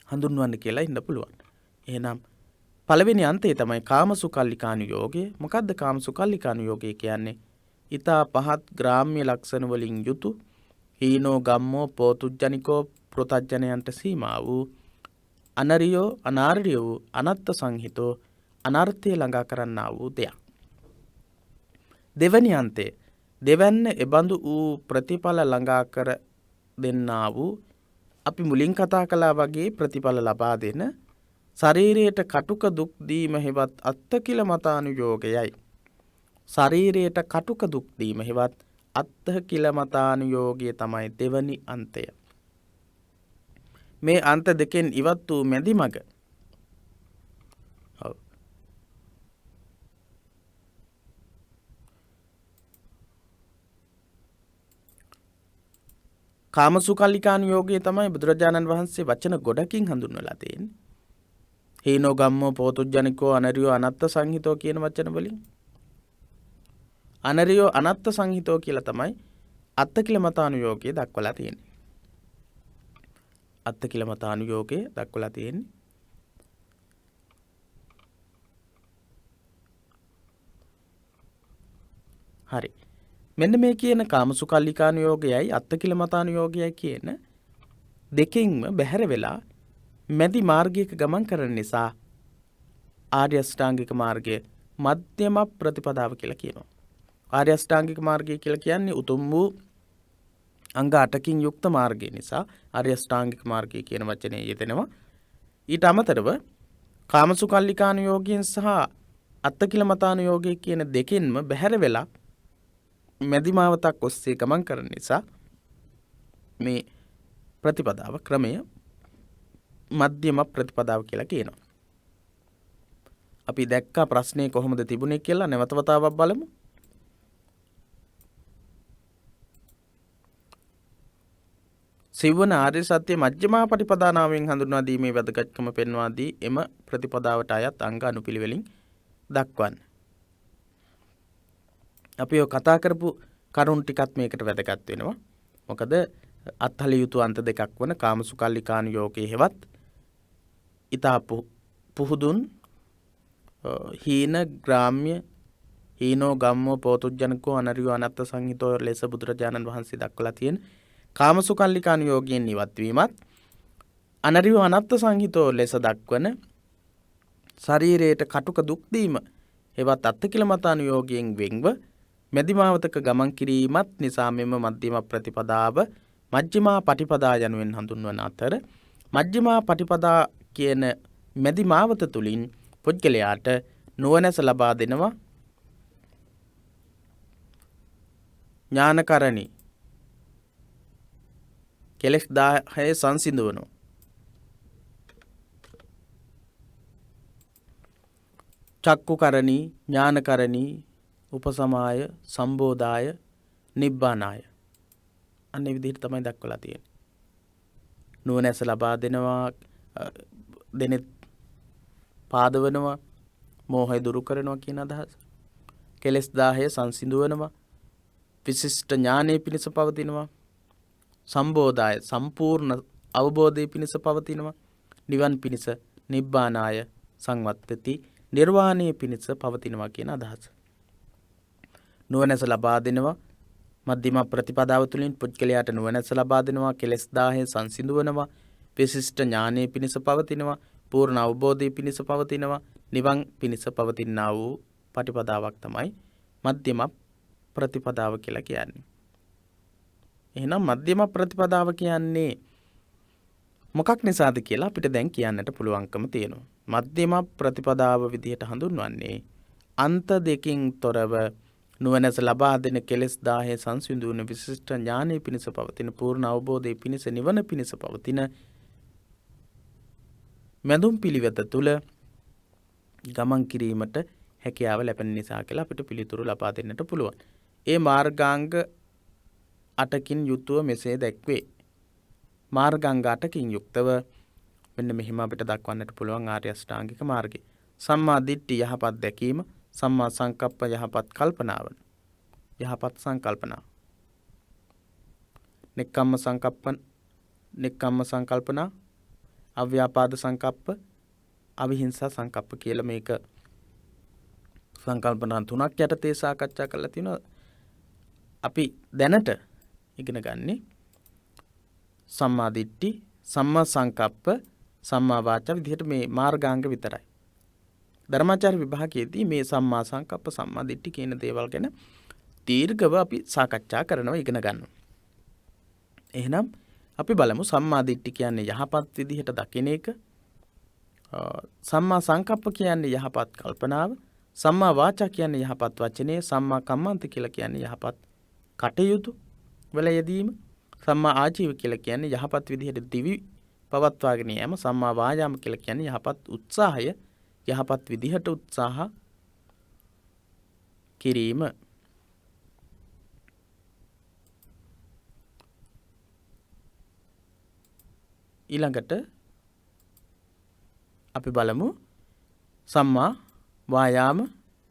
හඳුන්වන්න කියලා ඉන්න පුළුවන්. එහෙනම් පළවෙනි අන්තය තමයි කාමසුකල්ලිකානුයෝගය. මොකද්ද කාමසුකල්ලිකානුයෝගය කියන්නේ? ඊතා පහත් ග්‍රාම්‍ය ලක්ෂණ වලින් යුතු හීනෝ ගම්මෝ පෝතුජ්ජනිකෝ ප්‍රතජ්ජනයන්ට සීමා වූ අනරියෝ අනාර්ය වූ අනත්ත සංහිතෝ අනර්ථය ළඟා කරන්නා වූ දෙයක්. දෙවැනි අන්තය දෙවැන්න එබඳු වූ ප්‍රතිඵල ළඟා කර දෙන්නා වූ, අපි මුලින් කතා කළා වගේ ප්‍රතිඵල ලබා දෙන ශරීරයට කටුක දුක් දීම හෙවත් අත්තකිලමතානුයෝගයයි. ශරීරයට කටුක දුක් දීම හෙවත් අත්තකිලමතානුයෝගය තමයි දෙවැනි අන්තය. මේ අන්ත දෙකෙන් ඉවත් වූ මැදි මඟ කාමසුකල්ලිකානුයෝගය තමයි බුදුරජාණන් වහන්සේ වචන ගොඩකින් හඳුන්වලා තියෙන්නේ. හීනෝ ගම්මෝ පෝතුජ්ජනිකෝ අනරියෝ අනත්ත සංහිතෝ කියන වචන වලින් අනරියෝ අනත්ත සංහිතෝ කියලා තමයි අත්තකිලමතානුයෝගය දක්වලා තියෙන්නේ. අත්තකිලමතානුයෝගය දක්වලා තියෙන්නේ. හරි. මෙන්න මේ කියන කාමසුකල්ලිකානුයෝගයයි අත්තකිලමතානුයෝගයයි කියන දෙකෙන්ම බැහැර වෙලා මැදි මාර්ගයක ගමන් කරන නිසා ආර්ය අෂ්ටාංගික මාර්ගය මධ්‍යම ප්‍රතිපදාව කියලා කියනවා. ආර්ය අෂ්ටාංගික මාර්ගය කියලා කියන්නේ උතුම් වූ අංග 8කින් යුක්ත මාර්ගය නිසා ආර්ය අෂ්ටාංගික මාර්ගය කියන වචනේ යෙදෙනවා. ඊට අමතරව කාමසුකල්ලිකානුයෝගයෙන් සහ අත්තකිලමතානුයෝගය කියන දෙකෙන්ම බැහැර වෙලා මැදිමාවතක් ඔස්සේ ගමන් කරන නිසා මේ ප්‍රතිපදාව ක්‍රමය මධ්‍යම ප්‍රතිපදාව කියලා කියනවා. අපි දැක්කා ප්‍රශ්නේ කොහොමද තිබුණේ කියලා. නැවත වතාවක් බලමු. සිව්වන ආර්ය සත්‍ය මජ්ක්‍ධිමා පටිපදා නාමයෙන් හඳුන්වා දීමේ වැදගත්කම පෙන්වා දී එම ප්‍රතිපදාවට අයත් අංග අනුපිළිවෙලින් දක්වන්න. අපි ඔය කතා කරපු කරුණු ටිකත් මේකට වැදගත් වෙනවා. මොකද අත්හල යුතු අන්ත දෙකක් වන කාමසුකල්ලිකානුයෝගයේ හෙවත් ඊතා පුහුදුන් හීන ග්‍රාම්‍ය හීනෝ ගම්මෝ පෝතුජ්ජනකෝ අනරියෝ අනත්ත සංහිතෝ ලෙස බුදුරජාණන් වහන්සේ දක්වලා තියෙන කාමසුකල්ලිකානුයෝගයෙන් ඉවත් වීමත් අනරියෝ අනත්ත සංහිතෝ ලෙස දක්වන ශරීරයට කටුක දුක් දීම හෙවත් අත්තිකිලමතානුයෝගයෙන් වෙන්ව මැදිමාවතක ගමන් කිරීමත් නිසා මෙම මධ්‍යම ප්‍රතිපදාව මජ්ක්‍ධිමා පටිපදා යනුවෙන් හඳුන්වන අතර මජ්ක්‍ධිමා පටිපදා කියන මැදිමාවත තුලින් පුද්ගලයාට නුවණැස ලබා දෙනවා. ඥානකරණී කෙලෙස් 10 සංසිඳවනවා. චක්කුකරණී ඥානකරණී උපසමාය සම්බෝධාය නිබ්බානාය අන්නේ විදිහට තමයි දක්වලා තියෙන්නේ. නුවණැස ලබා දෙනවා, දෙනෙත් පාදවනවා, මෝහය දුරු කරනවා කියන අදහස. කෙලෙස් 10 සංසිඳවනවා, විශිෂ්ට ඥානයේ පිණිස පවතිනවා, සම්බෝධාය සම්පූර්ණ අවබෝධයේ පිණිස පවතිනවා, නිවන් පිණිස නිබ්බානාය සංවත්තති නිර්වාණයේ පිණිස පවතිනවා කියන අදහස. නුවණැස ලබා දෙනවා මධ්‍යම ප්‍රතිපදාව තුළින් පුද්ගලයාට නුවණැස ලබා දෙනවා, කෙලෙස් 10 සංසිඳවනවා, විශිෂ්ට ඥානයේ පිණිස පවතිනවා, පූර්ණ අවබෝධයේ පිණිස පවතිනවා, නිවන් පිණිස පවතිනා වූ පටිපදාවක් තමයි මධ්‍යම ප්‍රතිපදාව කියලා කියන්නේ. එහෙනම් මධ්‍යම ප්‍රතිපදාව කියන්නේ මොකක් නිසාද කියලා අපිට දැන් කියන්නට පුළුවන්කම තියෙනවා. මධ්‍යම ප්‍රතිපදාව විදිහට හඳුන්වන්නේ අන්ත දෙකින් තොරව නුවණැස ලබා දෙන කෙලෙස් 10 සංසිඳුන විශිෂ්ට ඥානයේ පිණිස පවතින, පූර්ණ අවබෝධයේ පිණිස, නිවන පිණිස පවතින මඳුම් පිළිවෙත තුල ගමන් කිරීමට හැකියාව ලැබෙන නිසා කියලා අපිට පිළිතුරු ලබා දෙන්නට පුළුවන්. ඒ මාර්ගාංග 8කින් යුතුව මෙසේ දැක්වේ. මාර්ගාංග 8කින් යුක්තව මෙන්න මෙහිම අපිට දක්වන්නට පුළුවන් ආර්ය අෂ්ටාංගික මාර්ගය. සම්මා දිට්ඨි යහපත් දැකීම, සම්මා සංකප්ප යහපත් කල්පනාව, යහපත් සංකල්පනාව. නෙක්ඛම්ම සංකල්පනා, අව්‍යාපාද සංකප්ප, අවිහිංසා සංකප්ප කියලා මේක සංකල්පනා 3ක් යටතේ සාකච්ඡා කරලා තිනවා. අපි දැනට ඉගෙන ගන්නේ සම්මා දිට්ඨි, සම්මා සංකප්ප, සම්මා වාචා විදිහට මේ මාර්ගාංග විතරයි. ධර්මාචාර්ය විභාගයේදී මේ සම්මා සංකප්ප, සම්මා දිට්ඨි කියන දේවල් ගැන දීර්ඝව අපි සාකච්ඡා කරනවා, ඉගෙන ගන්නවා. එහෙනම් අපි බලමු සම්මා දිට්ඨි කියන්නේ යහපත් විදිහට දකින එක, සම්මා සංකප්ප කියන්නේ යහපත් කල්පනාව, සම්මා වාචා කියන්නේ යහපත් වචනය, සම්මා කම්මන්ත කියලා කියන්නේ යහපත් කටයුතු වල යෙදීම, සම්මා ආජීව කියලා කියන්නේ යහපත් විදිහට දිවි පවත්වාගෙන යෑම, සම්මා වායාම කියලා කියන්නේ යහපත් උත්සාහය, යහපත් විදිහට උත්සාහ කිරීම. ඊළඟට අපි බලමු සම්මා වායාම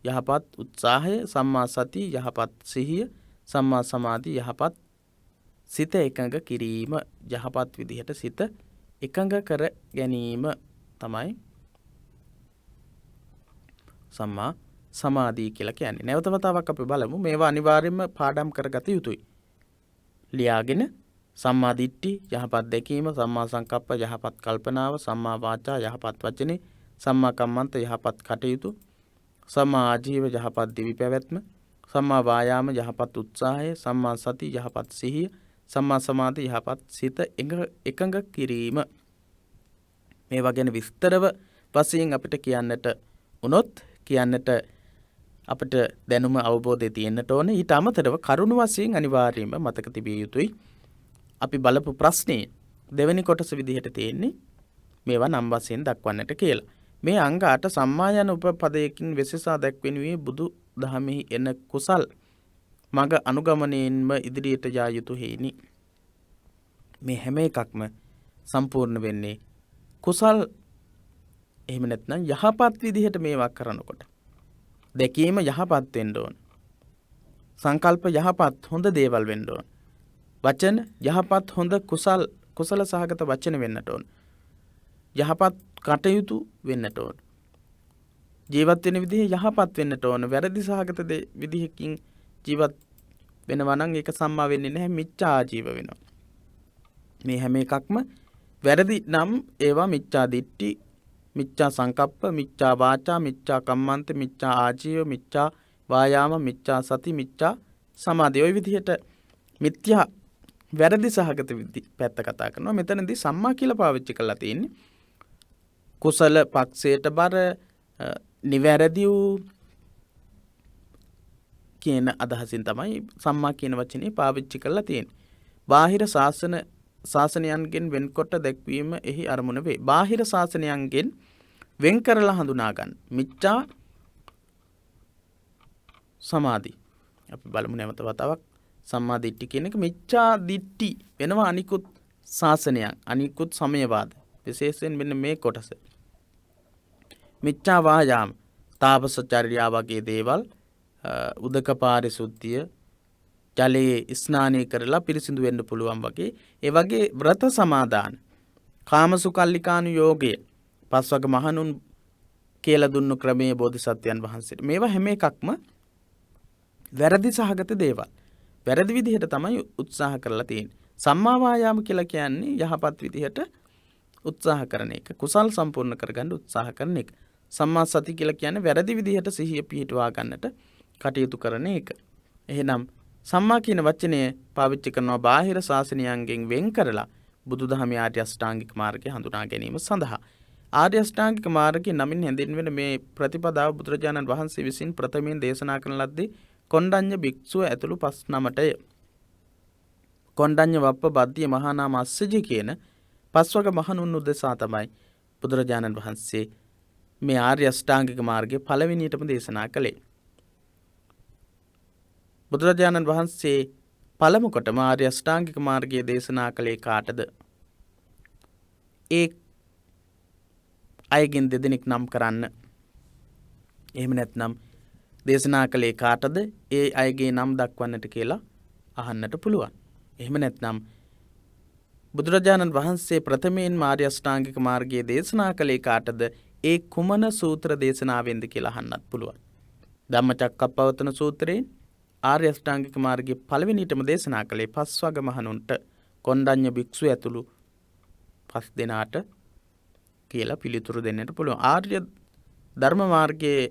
යහපත් උත්සාහය, සම්මා සති යහපත් සිහිය, සම්මා සමාධි යහපත් සිත එකඟ කිරීම, යහපත් විදිහට සිත එකඟ කර ගැනීම තමයි සම්මා සමාධිය කියලා කියන්නේ. නැවත වතාවක් අපි බලමු. මේවා අනිවාර්යයෙන්ම පාඩම් කරගත යුතුයි. ලියාගෙන සම්මා දිට්ඨි යහපත් දැකීම, සම්මා සංකප්ප යහපත් කල්පනාව, සම්මා වාචා යහපත් වචනේ, සම්මා කම්මන්ත යහපත් කටයුතු, සම්මා ආජීව යහපත් දිවි පැවැත්ම, සම්මා වායාම යහපත් උත්සාහය, සම්මා සති යහපත් සිහිය, සම්මා සමාධි යහපත් සිත එකඟ කිරීම. මේවා ගැන විස්තරව වශයෙන් අපිට කියන්නට උනොත් කියන්නට අපිට දැනුම අවබෝධය තියෙන්නට ඕනේ. ඊට අමතරව කරුණු වශයෙන් අනිවාර්යයෙන්ම මතක තිබිය යුතුයි. අපි බලපු ප්‍රශ්නේ දෙවෙනි කොටස විදිහට තියෙන්නේ මේවා නම් වශයෙන් දක්වන්නට කියලා. මේ අංග 8 සම්මා යන උපපදයකින් විශේෂා දැක්වෙනුයේ බුදු දහමෙහි එන කුසල් මඟ අනුගමනයෙන්ම ඉදිරියට යා යුතු හේිනි. මේ හැම එකක්ම සම්පූර්ණ වෙන්නේ කුසල් එහෙම නැත්නම් යහපත් විදිහට මේවා කරනකොට. දැකීම යහපත් වෙන්න ඕන. සංකල්ප යහපත් හොඳ දේවල් වෙන්න ඕන. වචන යහපත් හොඳ කුසල සහගත වචන වෙන්නට ඕන. යහපත් කටයුතු වෙන්නට ඕන. ජීවත් වෙන විදිහ යහපත් වෙන්නට ඕන. වැරදි සහගත විදිහකින් ජීවත් වෙනවා නම් ඒක සම්මා වෙන්නේ නැහැ, මිච්ඡා ආජීව වෙනවා. මේ හැම එකක්ම වැරදි නම් ඒවා මිච්ඡා දිට්ඨි, මිච්ඡා සංකප්ප, මිච්ඡා වාචා, මිච්ඡා කම්මන්ත, මිච්ඡා ආජීව, මිච්ඡා වායාම, මිච්ඡා සති, මිච්ඡා සමාධි. ওই විදිහට මිත්‍යා වැරදි සහගත පැත්ත කතා කරනවා. මෙතනදී සම්මා කියලා පාවිච්චි කරලා තියෙන්නේ කුසල පක්ෂයට බර නිවැරදි වූ කියන අදහසින් තමයි සම්මා කියන වචනේ පාවිච්චි කරලා තියෙන්නේ. බාහිර ශාසනයන්ගෙන් වෙන්කොට දැක්වීම එහි අරමුණ වේ. බාහිර ශාසනයන්ගෙන් වෙන් කරලා හඳුනා ගන්න. මිච්ඡා සමාධි. අපි බලමු නැවත වතාවක්. සම්මා දිට්ඨි කියන එක මිච්ඡා දිට්ඨි වෙනවා අනිකුත් ශාසනයන්, අනිකුත් සමයවාද. විශේෂයෙන් මෙන්න මේ කොටස. මිච්ඡා වායාම, තාපසචර්යා වගේ දේවල්, උදක පාරිශුද්ධිය, ජලයේ ස්නානය කරලා පිරිසිදු වෙන්න පුළුවන් වගේ, ඒ වගේ ව්‍රත සමාදාන, කාමසුකල්ලිකානු යෝගය, පස්වග මහණුන් කියලා දුන්නු ක්‍රමයේ බෝධිසත්වයන් වහන්සේට. මේවා හැම එකක්ම වැරදි සහගත දේවල්. වැරදි විදිහට තමයි උත්සාහ කරලා තියෙන්නේ. සම්මා වායාම කියලා කියන්නේ යහපත් විදිහට උත්සාහ කරන එක. කුසල් සම්පූර්ණ කරගන්න උත්සාහ කරන එක. සම්මා සති කියලා කියන්නේ වැරදි විදිහට සිහිය පිහිටුවා ගන්නට කටයුතු කරන එක. එහෙනම් සම්මා කියන වචනය පාවිච්චි කරනවා බාහිර ශාසනයන්ගෙන් වෙන් කරලා බුදුදහමේ ආර්ය අෂ්ටාංගික මාර්ගය හඳුනා ගැනීම සඳහා. ආර්ය අෂ්ටාංගික මාර්ගයේ නමින් හැඳින්වෙන මේ ප්‍රතිපදාව බුදුරජාණන් වහන්සේ විසින් ප්‍රථමයෙන් දේශනා කරන ලද්දේ කොණ්ඩඤ්ඤ භික්ෂුව ඇතුළු 5 නමටය. කොණ්ඩඤ්ඤ වප්ප බද්ධිය මහානාම අස්සජි කියන 5 වග මහණුන් උදෙසා තමයි බුදුරජාණන් වහන්සේ මේ ආර්ය අෂ්ටාංගික මාර්ගයේ පළවෙනියටම දේශනා කළේ. බුදුරජාණන් වහන්සේ පළමු කොටම ආර්ය අෂ්ටාංගික මාර්ගයේ දේශනා කළේ කාටද? ඒ අයගෙන් දෙදෙනෙක් නම් කරන්න. එහෙම නැත්නම් දේශනා කළේ කාටද? ඒ අයගේ නම් දක්වන්නට කියලා අහන්නට පුළුවන්. එහෙම නැත්නම් බුදුරජාණන් වහන්සේ ප්‍රථමයෙන් ආර්ය අෂ්ටාංගික මාර්ගයේ දේශනා කළේ කාටද? ඒ කුමන සූත්‍ර දේශනාවෙන්ද කියලා අහන්නත් පුළුවන්. ධම්මචක්කප්පවත්තන සූත්‍රයෙන් ආර්ය අෂ්ටාංගික මාර්ගයේ පළවෙනියටම දේශනා කළේ 5 වග මහණුන්ට, කොණ්ඩඤ්ඤ භික්ෂුව ඇතුළු 5 දෙනාට කියලා පිළිතුරු දෙන්නට පුළුවන්. ආර්ය ධර්ම මාර්ගයේ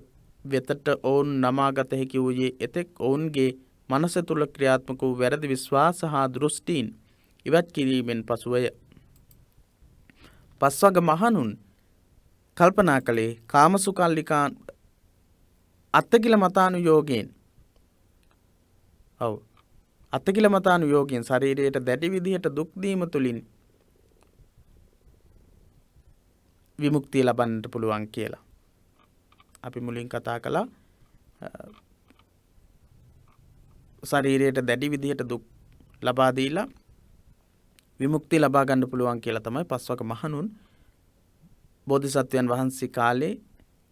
වෙතට ඔවුන් නමාගත හැකි වූයේ එතෙක් ඔවුන්ගේ මනස තුළ ක්‍රියාත්මක වූ වැරදි විශ්වාස හා දෘෂ්ටීන් ඉවත් කිරීමෙන් පසුවය. 5 වග මහණුන් කල්පනා කළේ කාමසුකල්ලිකා අත්තකිල මතානුයෝගයෙන්. අත්තකිල මතානුයෝගයෙන් ශරීරයට දැඩි විදිහට දුක් දීම තුලින් විමුක්තිය ලබන්නට පුළුවන් කියලා. අපි මුලින් කතා කළා ශරීරයට දැඩි විදිහට දුක් ලබා දීලා විමුක්තිය ලබා ගන්න පුළුවන් කියලා තමයි 5 වග මහණුන් බෝධිසත්වයන් වහන්සේ කාලේ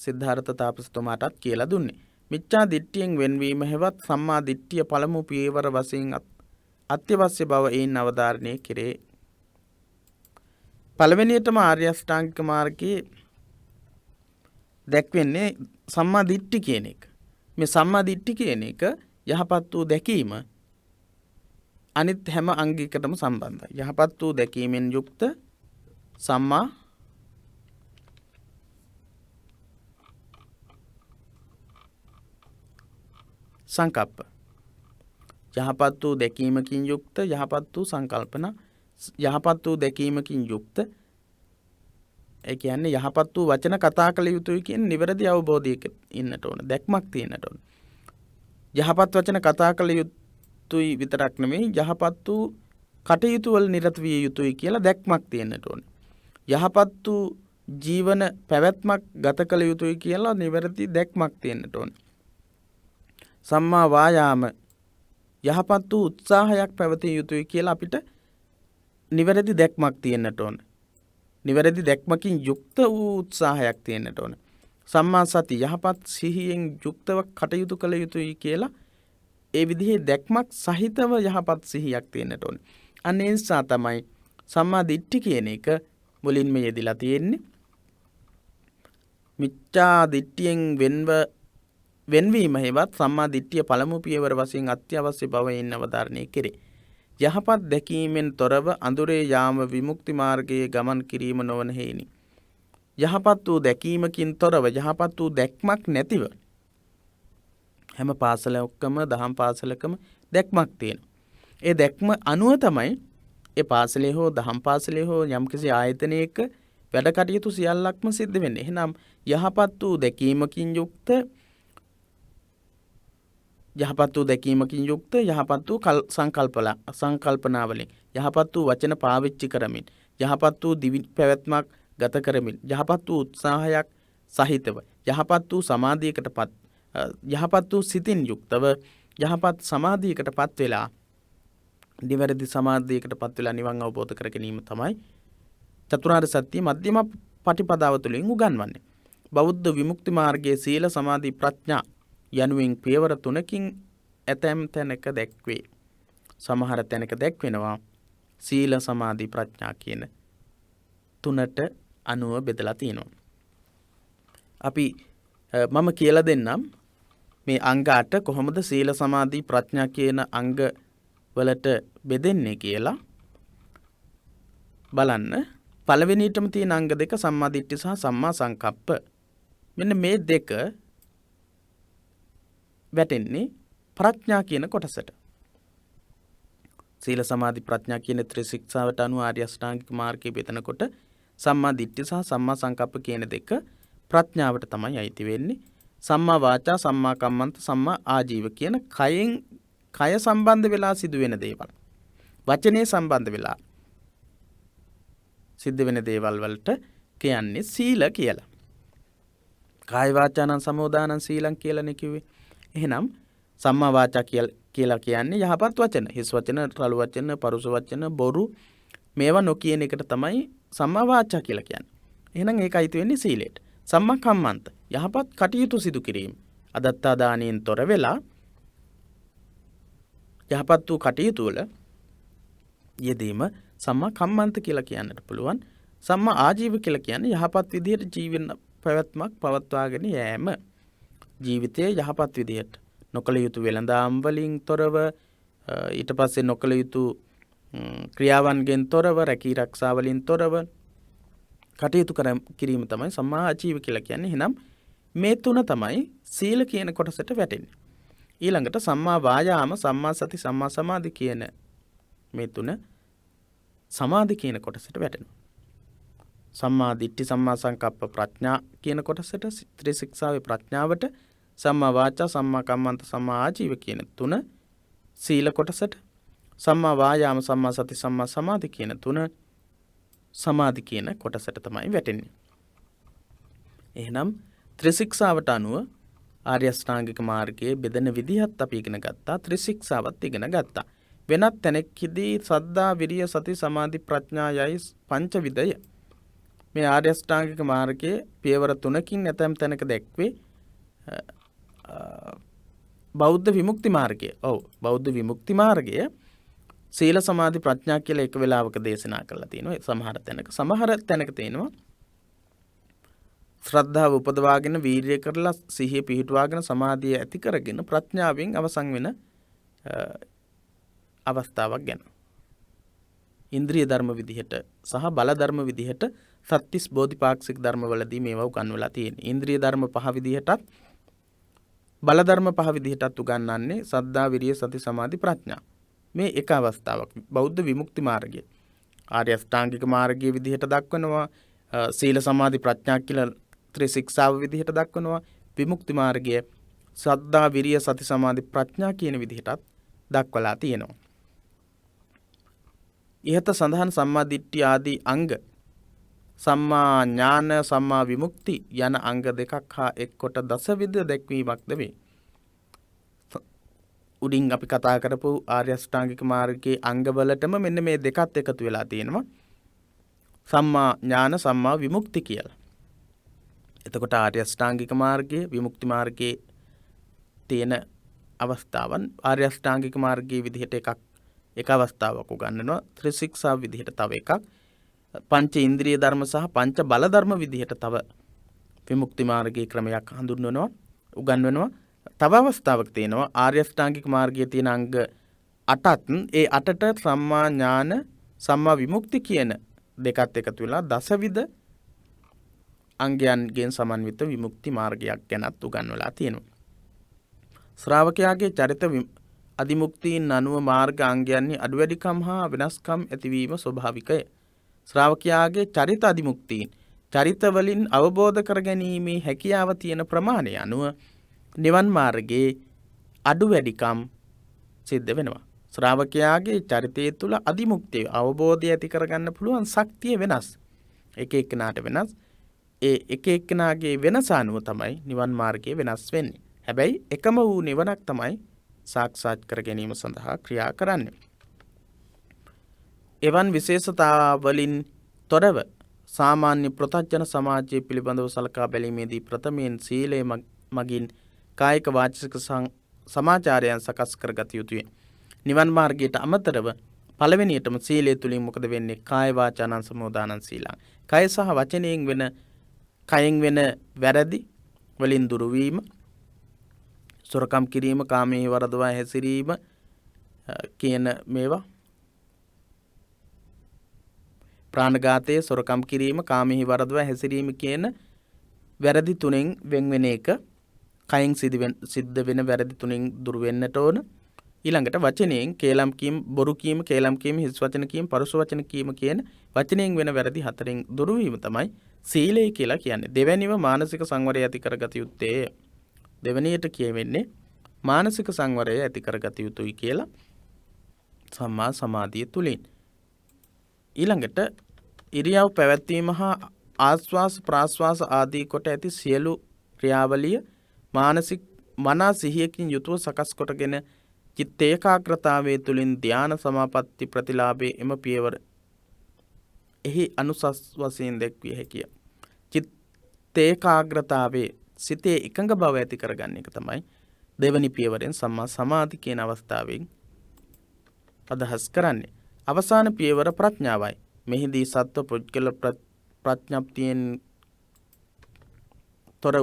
සිද්ධාර්ථ තාපසතුමාටත් කියලා දුන්නේ. මිච්ඡා දිට්ඨියෙන් වෙන්වීම හැවත් සම්මා දිට්ඨිය පළමු පියවර වශයෙන් අත්‍යවශ්‍ය බව ඒන් අවධාරණය කෙරේ. පළවෙනියටම ආර්ය අෂ්ටාංගික මාර්ගයේ දැක්වෙන්නේ සම්මා දිට්ඨි කියන එක. මේ සම්මා දිට්ඨි කියන එක යහපත් වූ දැකීම අනිත් හැම අංගයකටම සම්බන්ධයි. යහපත් වූ දැකීමෙන් යුක්ත සම්මා සංකප්ප. යහපත් වූ දැකීමකින් යුක්ත යහපත් වූ සංකල්පන, යහපත් වූ දැකීමකින් යුක්ත ඒ කියන්නේ යහපත් වූ වචන කතා කළ යුතුයි කියන නිවැරදි අවබෝධයක ඉන්නට ඕන, දැක්මක් තියෙන්නට ඕන. යහපත් වචන කතා කළ යුතුයි විතරක් නෙමෙයි යහපත් වූ කටයුතු වල නිරත විය යුතුයි කියලා දැක්මක් තියෙන්නට ඕන. යහපත් වූ ජීවන පැවැත්මක් ගත කළ යුතුයි කියලා නිවැරදි දැක්මක් තියෙන්නට ඕන. සම්මා වායාම යහපත් වූ උත්සාහයක් පැවතිය යුතුයි කියලා අපිට නිවැරදි දැක්මක් තියෙන්නට ඕන. නිවැරදි දැක්මකින් යුක්ත වූ උත්සාහයක් තියෙන්නට ඕන. සම්මා සති යහපත් සිහියෙන් යුක්තව කටයුතු කළ යුතුයි කියලා ඒ විදිහේ දැක්මක් සහිතව යහපත් සිහියක් තියෙන්නට ඕන. අන්න ඒ නිසා තමයි සම්මා දිට්ඨි කියන එක මුලින්ම යෙදিলা තියෙන්නේ. මිච්ඡා දිට්ඨියෙන් වෙන්වීම හේවත් සම්මා දිට්ඨිය පළමු පියවර වශයෙන් අත්‍යවශ්‍ය බවෙන් අවධාරණය කෙරේ. යහපත් දැකීමෙන් තොරව අඳුරේ යාම විමුක්ති මාර්ගයේ ගමන් කිරීම නොවන හේිනි. යහපත් වූ දැකීමකින් තොරව යහපත් වූ දැක්මක් නැතිව හැම පාසලකම දහම් පාසලකම දැක්මක් තියෙනවා. ඒ දැක්ම අනුව තමයි ඒ පාසලේ හෝ දහම් පාසලේ හෝ යම්කිසි ආයතනයක වැඩ කටයුතු සියල්ලක්ම සිද්ධ වෙන්නේ. එහෙනම් යහපත් වූ දැකීමකින් යුක්ත යහපත් වූ සංකල්පනාවලින් යහපත් වූ වචන පාවිච්චි කරමින් යහපත් වූ දිවි පැවැත්මක් ගත කරමින් යහපත් වූ උත්සාහයක් සහිතව යහපත් වූ සමාධියකටපත් යහපත් වූ සිතින් යුක්තව යහපත් සමාධියකටපත් වෙලා නිවැරදි සමාධියකටපත් වෙලා නිවන් අවබෝධ කර ගැනීම තමයි චතුරාර්ය සත්‍ය මධ්‍යම පටිපදාව තුළින් උගන්වන්නේ. බෞද්ධ විමුක්ති මාර්ගයේ සීල සමාධි ප්‍රඥා යනුවෙන් පියවර 3කින් ඇතැම් තැනක දැක්වේ. සමහර තැනක දැක්වෙනවා සීල සමාධි ප්‍රඥා කියන තුනට අනුව බෙදලා තියෙනවා. අපි මම කියලා දෙන්නම් මේ අංග 8 කොහොමද සීල සමාධි ප්‍රඥා කියන අංග වලට බෙදෙන්නේ කියලා බලන්න. පළවෙනියටම තියෙන අංග දෙක සම්මා දිට්ඨි සහ සම්මා සංකප්ප. මෙන්න මේ දෙක වැටෙන්නේ ප්‍රඥා කියන කොටසට. සීල සමාධි ප්‍රඥා කියන ත්‍රිශික්ෂාවට අනුව ආර්ය අෂ්ටාංගික මාර්ගයේ බෙදනකොට සම්මා දිට්ඨි සහ සම්මා සංකප්ප කියන දෙක ප්‍රඥාවට තමයි අයිති වෙන්නේ. සම්මා වාචා සම්මා කම්මන්ත සම්මා ආජීව කියන කය සම්බන්ධ වෙලා සිදුවෙන දේවල්. වචනේ සම්බන්ධ වෙලා සිද්ධ වෙන දේවල් වලට කියන්නේ සීල කියලා. කාය වාචානං සමෝදානං සීලං කියලානේ කිව්වේ. එහෙනම් සම්මා වාචා කියලා කියන්නේ යහපත් වචන. හිස් වචන, රළු වචන, පරුස වචන, බොරු මේවා නොකියන එකට තමයි සම්මා වාචා කියලා කියන්නේ. එහෙනම් ඒක අයිති වෙන්නේ සීලයට. සම්මා කම්මන්ත යහපත් කටයුතු සිදු කිරීම. අදත්තා දානයෙන් තොර වෙලා යහපත් වූ කටයුතු වල යෙදීම සම්මා කම්මන්ත කියලා කියන්නට පුළුවන්. සම්මා ආජීව කියලා කියන්නේ යහපත් විදිහට ජීවන පැවැත්මක් පවත්වාගෙන යෑම. ජීවිතයේ යහපත් විදිහට නොකළ යුතු වෙළඳාම් වලින් තොරව ඊට පස්සේ නොකළ යුතු ක්‍රියාවන්ගෙන් තොරව රැකී ආරක්ෂා වලින් තොරව කටයුතු කිරීම තමයි සම්මා ආජීව කියලා කියන්නේ. එහෙනම් මේ තුන තමයි සීල කියන කොටසට වැටෙන්නේ. ඊළඟට සම්මා වායාම සම්මා සති සම්මා සමාධි කියන මේ තුන සමාධි කියන කොටසට වැටෙනවා. සම්මා දිට්ඨි සම්මා සංකප්ප ප්‍රඥා කියන කොටසට ත්‍රිශික්ෂාවේ ප්‍රඥාවට සම්මා වාචා සම්මා කම්මන්ත සම්මා ආජීව කියන තුන සීල කොටසට සම්මා වායාම සම්මා සති සම්මා සමාධි කියන තුන සමාධි කියන කොටසට තමයි වැටෙන්නේ. එහෙනම් ත්‍රිශික්ෂාවට අනුව ආර්ය අෂ්ටාංගික මාර්ගයේ බෙදෙන විදිහත් අපි ඉගෙන ගත්තා. ත්‍රිශික්ෂාවත් ඉගෙන ගත්තා. වෙනත් තැනකදී සද්ධා විරිය සති සමාධි ප්‍රඥා යයි පංච විදය මේ ආර්ය අෂ්ටාංගික මාර්ගයේ පියවර 3කින් ඇතැම් තැනක දැක්වේ බෞද්ධ විමුක්ති මාර්ගය. බෞද්ධ විමුක්ති මාර්ගය සීල සමාධි ප්‍රඥා කියලා එක වෙලාවක දේශනා කරලා තියෙනවා. සමහර තැනක තියෙනවා ශ්‍රද්ධාව උපදවාගෙන වීර්යය කරලා සිහිය පිහිටුවාගෙන සමාධිය ඇති කරගෙන ප්‍රඥාවෙන් අවසන් වෙන අවස්ථාවක් ගැන. ඉන්ද්‍රිය ධර්ම විදිහට සහ බල ධර්ම විදිහට සත්‍තිස් බෝධිපාක්ෂික ධර්ම වලදී මේවා උගන්වලා තියෙනවා. ඉන්ද්‍රිය ධර්ම 5 විදිහටත් බල ධර්ම 5 විදිහටත් උගන්වන්නේ සද්ධා විරිය සති සමාධි ප්‍රඥා. මේ එක අවස්ථාවක් බෞද්ධ විමුක්ති මාර්ගය. ආර්ය අෂ්ටාංගික මාර්ගයේ විදිහට දක්වනවා සීල සමාධි ප්‍රඥා කියලා ත්‍රිශික්ෂාව විදිහට දක්වනවා. විමුක්ති මාර්ගය සද්ධා විරිය සති සමාධි ප්‍රඥා කියන විදිහටත් දක්වලා තියෙනවා. ඉහත සඳහන් සම්මා දිට්ඨිය ආදී අංග සම්මා ඥාන සම්මා විමුක්ති යන අංග දෙකක් හා එක්කොට දසවිධ දැක්වීමක්ද වේ. උඩින් අපි කතා කරපු ආර්ය අෂ්ටාංගික මාර්ගයේ අංගවලටම මෙන්න මේ දෙකත් එකතු වෙලා තියෙනවා. සම්මා ඥාන සම්මා විමුක්ති කියලා. එතකොට ආර්ය අෂ්ටාංගික මාර්ගයේ විමුක්ති මාර්ගයේ තියෙන අවස්ථාවන් ආර්ය අෂ්ටාංගික මාර්ගයේ විදිහට එක අවස්ථාවක් උගන්වනවා. ත්‍රිශික්ෂා විදිහට තව එකක්. පංච ඉන්ද්‍රිය ධර්ම සහ පංච බල ධර්ම විදිහට තව විමුක්ති මාර්ගයේ ක්‍රමයක් හඳුන්වනවා උගන්වනවා. තව අවස්ථාවක් තියෙනවා ආර්ය අෂ්ටාංගික මාර්ගයේ තියෙන අංග 8ත් ඒ 8ට සම්මා ඥාන සම්මා විමුක්ති කියන දෙකත් එකතු වෙලා දසවිධ අංගයන්ගෙන් සමන්විත විමුක්ති මාර්ගයක් ගැනත් උගන්වලා තියෙනවා. ශ්‍රාවකයාගේ චරිත අධිමුක්තියින් අනුව මාර්ග අංගයන්හි අඩුවැඩිකම් හා වෙනස්කම් ඇතිවීම ස්වභාවිකය. ශ්‍රාවකයාගේ චරිත අධිමුක්තියින් චරිතවලින් අවබෝධ කරගැනීමේ හැකියාව තියෙන ප්‍රමාණය අනුව නිවන් මාර්ගයේ අඩුවැඩිකම් සිද්ධ වෙනවා. ශ්‍රාවකයාගේ චරිතය තුළ අධිමුක්තිය අවබෝධය ඇති කරගන්න පුළුවන් ශක්තිය වෙනස්. එක එක්කෙනාට වෙනස්. ඒ එක එක්කෙනාගේ වෙනස අනුව තමයි නිවන් මාර්ගයේ වෙනස් වෙන්නේ. හැබැයි එකම වූ නිවනක් තමයි සාක්ෂාත් කර ගැනීම සඳහා ක්‍රියා කරන්නේ. එවන් විශේෂතාවලින් තොරව සාමාන්‍ය ප්‍රත්‍යඥ සමාජයේ පිළිබඳව සලකා බැලීමේදී ප්‍රථමයෙන් සීලය මගින් කායික වාචික සමාචාරයන් සකස් කරගත යුතුය. නිවන් මාර්ගයට අමතරව පළවෙනියටම සීලය තුලින් මොකද වෙන්නේ? කාය වාචානං සමෝදානං සීලං. කය සහ වචනයෙන් කයෙන් වෙන වැරදි වලින් දුරු වීම, සොරකම් කිරීම, කාමයේ වරදවා හැසිරීම කියන මේවා, ප්‍රාණඝාතය, සොරකම් කිරීම, කාමයේ වරදවා හැසිරීම කියන වැරදි තුනෙන් වෙන එක, කයෙන් සිද්ධ වෙන වැරදි තුනෙන් දුරු වෙන්නට ඕන. ඊළඟට වචනයෙන් කේලම් කීම, බොරු කීම, කේලම් කීම, හිස් වචන කීම, පරුෂ වචන කීම කියන වචනයෙන් වෙන වැරදි හතරෙන් දුරු වීම තමයි සීලය කියලා කියන්නේ. දෙවැනිව මානසික සංවරය ඇති කරගත යුත්තේ. දෙවැනියට කියවෙන්නේ මානසික සංවරය ඇති කරගත යුතුයි කියලා සම්මා සමාධිය තුලින්. ඊළඟට ඉරියව් පැවැත්වීම හා ආස්වාස ප්‍රාස්වාස ආදී කොට ඇති සියලු ක්‍රියාවලිය මනස සිහියකින් යුතුව සකස් කොටගෙන චිත්ත ඒකාග්‍රතාවයේ තුලින් ධානා සමාපatti ප්‍රතිලාභයේ එම පියවර එහි අනුසස් වශයෙන් දැක්විය හැකිය. චිත්ත ඒකාග්‍රතාවයේ සිතේ එකඟ බව ඇති කරගන්න එක තමයි දෙවනි පියවරෙන් සම්මා සමාධි කියන අවස්ථාවෙන් අදහස් කරන්නේ. අවසාන පියවර ප්‍රඥාවයි. මෙහිදී සත්ව පුද්ගල ප්‍රඥප්තියෙන් තොර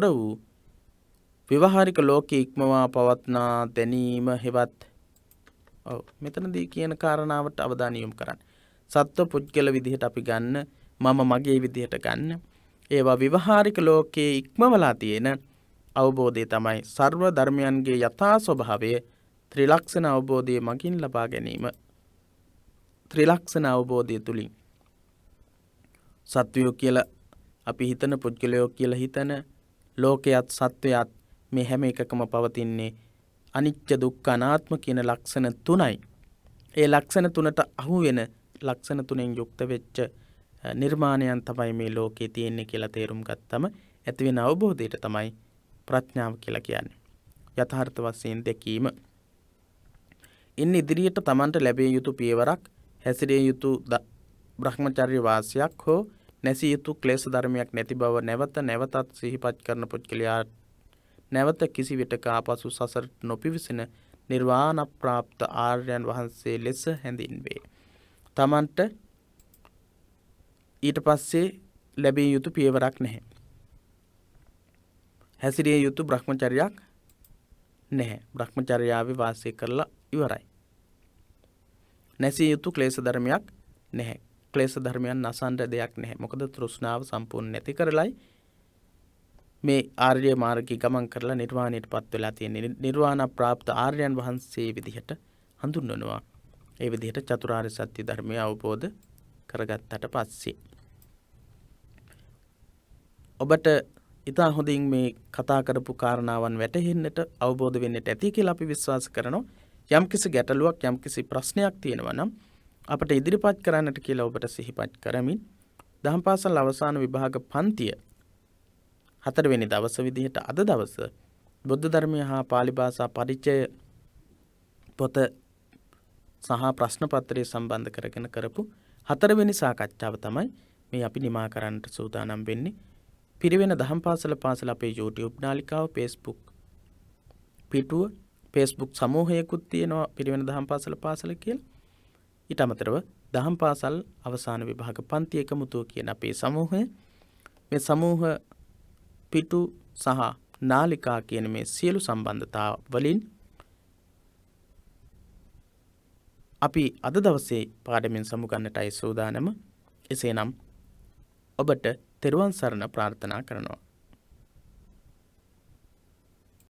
වූ විවහාරික ලෝකයේ ඉක්මවා පවත්නා දැනීම හෙවත් මෙතනදී කියන කාරණාවට අවධානය යොමු කරන්න. සත්ව පුද්ගල විදිහට අපි ගන්න, මම මගේ විදිහට ගන්න. ඒවා විවහාරික ලෝකයේ ඉක්මවලා තියෙන අවබෝධය තමයි සර්ව ධර්මයන්ගේ යථා ස්වභාවය ත්‍රිලක්ෂණ අවබෝධය මගින් ලබා ගැනීම. ත්‍රිලක්ෂණ අවබෝධය තුලින් සත්වයෝ කියලා අපි හිතන, පුද්ගලයෝ කියලා හිතන ලෝකයත් සත්වයත් මේ හැම එකකම පවතින්නේ අනිත්‍ය දුක්ඛ අනාත්ම කියන ලක්ෂණ තුනයි. ඒ ලක්ෂණ තුනට අහු වෙන ලක්ෂණ තුනෙන් යුක්ත වෙච්ච නිර්මාණයන් තමයි මේ ලෝකේ තියෙන්නේ කියලා තේරුම් ගත්තම ඇති වෙන අවබෝධයට තමයි ප්‍රඥාව කියලා කියන්නේ. යථාර්ථ වශයෙන් දැකීම. ඉන් ඉදිරියට Tamanට ලැබිය යුතු පියවරක්, හැසිරිය යුතු බ්‍රහ්මචර්ය වාසයක් හෝ නැසිය යුතු ක්ලේශ ධර්මයක් නැති බව නැවතත් සිහිපත් කරන පුද්ගලයා නැවත කිසිවිටක ආපසු සසරට නොපිවිසෙන නිර්වාණ ප්‍රාප්ත ආර්යයන් වහන්සේ ලෙස හැඳින්වේ. Tamanට ඊට පස්සේ ලැබිය යුතු පියවරක් නැහැ. හැසිරිය යුතු බ්‍රහ්මචර්යයක් නැහැ. බ්‍රහ්මචර්යාවේ වාසය කරලා ඉවරයි. නැසිය යුතු ක්ලේශ ධර්මයක් නැහැ. ක්ලේශ ධර්මයන් නසන්න දෙයක් නැහැ. මොකද තෘෂ්ණාව සම්පූර්ණ නැති කරලයි මේ ආර්ය මාර්ගී ගමන් කරලා නිර්වාණයටපත් වෙලා තියෙන්නේ. නිර්වාණ ප්‍රාප්ත ආර්යයන් වහන්සේ විදිහට හඳුන්වනවා. ඒ විදිහට චතුරාර්ය සත්‍ය ධර්මය අවබෝධ කරගත්තට පස්සේ ඔබට ඉතා හොඳින් මේ කතා කරපු කාරණාවන් වැටහෙන්නට අවබෝධ වෙන්නට ඇති කියලා අපි විශ්වාස කරනවා. යම්කිසි ගැටලුවක්, යම්කිසි ප්‍රශ්නයක් තියෙනවා නම් අපට ඉදිරිපත් කරන්නට කියලා ඔබට සිහිපත් කරමින් දහම් පාසල් අවසාන විභාග පන්තිය 4වෙනි දවස විදිහට අද දවස බුද්ධ ධර්මය හා පාලි භාෂා පරිචය පොත සහ ප්‍රශ්න පත්‍රය සම්බන්ධ කරගෙන කරපු 4වෙනි සාකච්ඡාව තමයි මේ අපි නිමා කරන්නට සූදානම් වෙන්නේ. පිරිවෙන දහම් පාසල අපේ YouTube නාලිකාව, Facebook පිටුව, Facebook සමූහයකුත් තියෙනවා පිරිවෙන දහම් පාසල කියලා. ඊට අමතරව දහම් පාසල් අවසාන විභාග පන්ති එකමුතුව කියන අපේ සමූහය, මේ සමූහ පිටු සහ නාලිකා කියන මේ සියලු සම්බන්ධතා වලින් අපි අද දවසේ පාඩමෙන් සමුගන්නටයි සූදානම. එසේනම් ඔබට තෙරුවන් සරණ ප්‍රාර්ථනා කරනවා.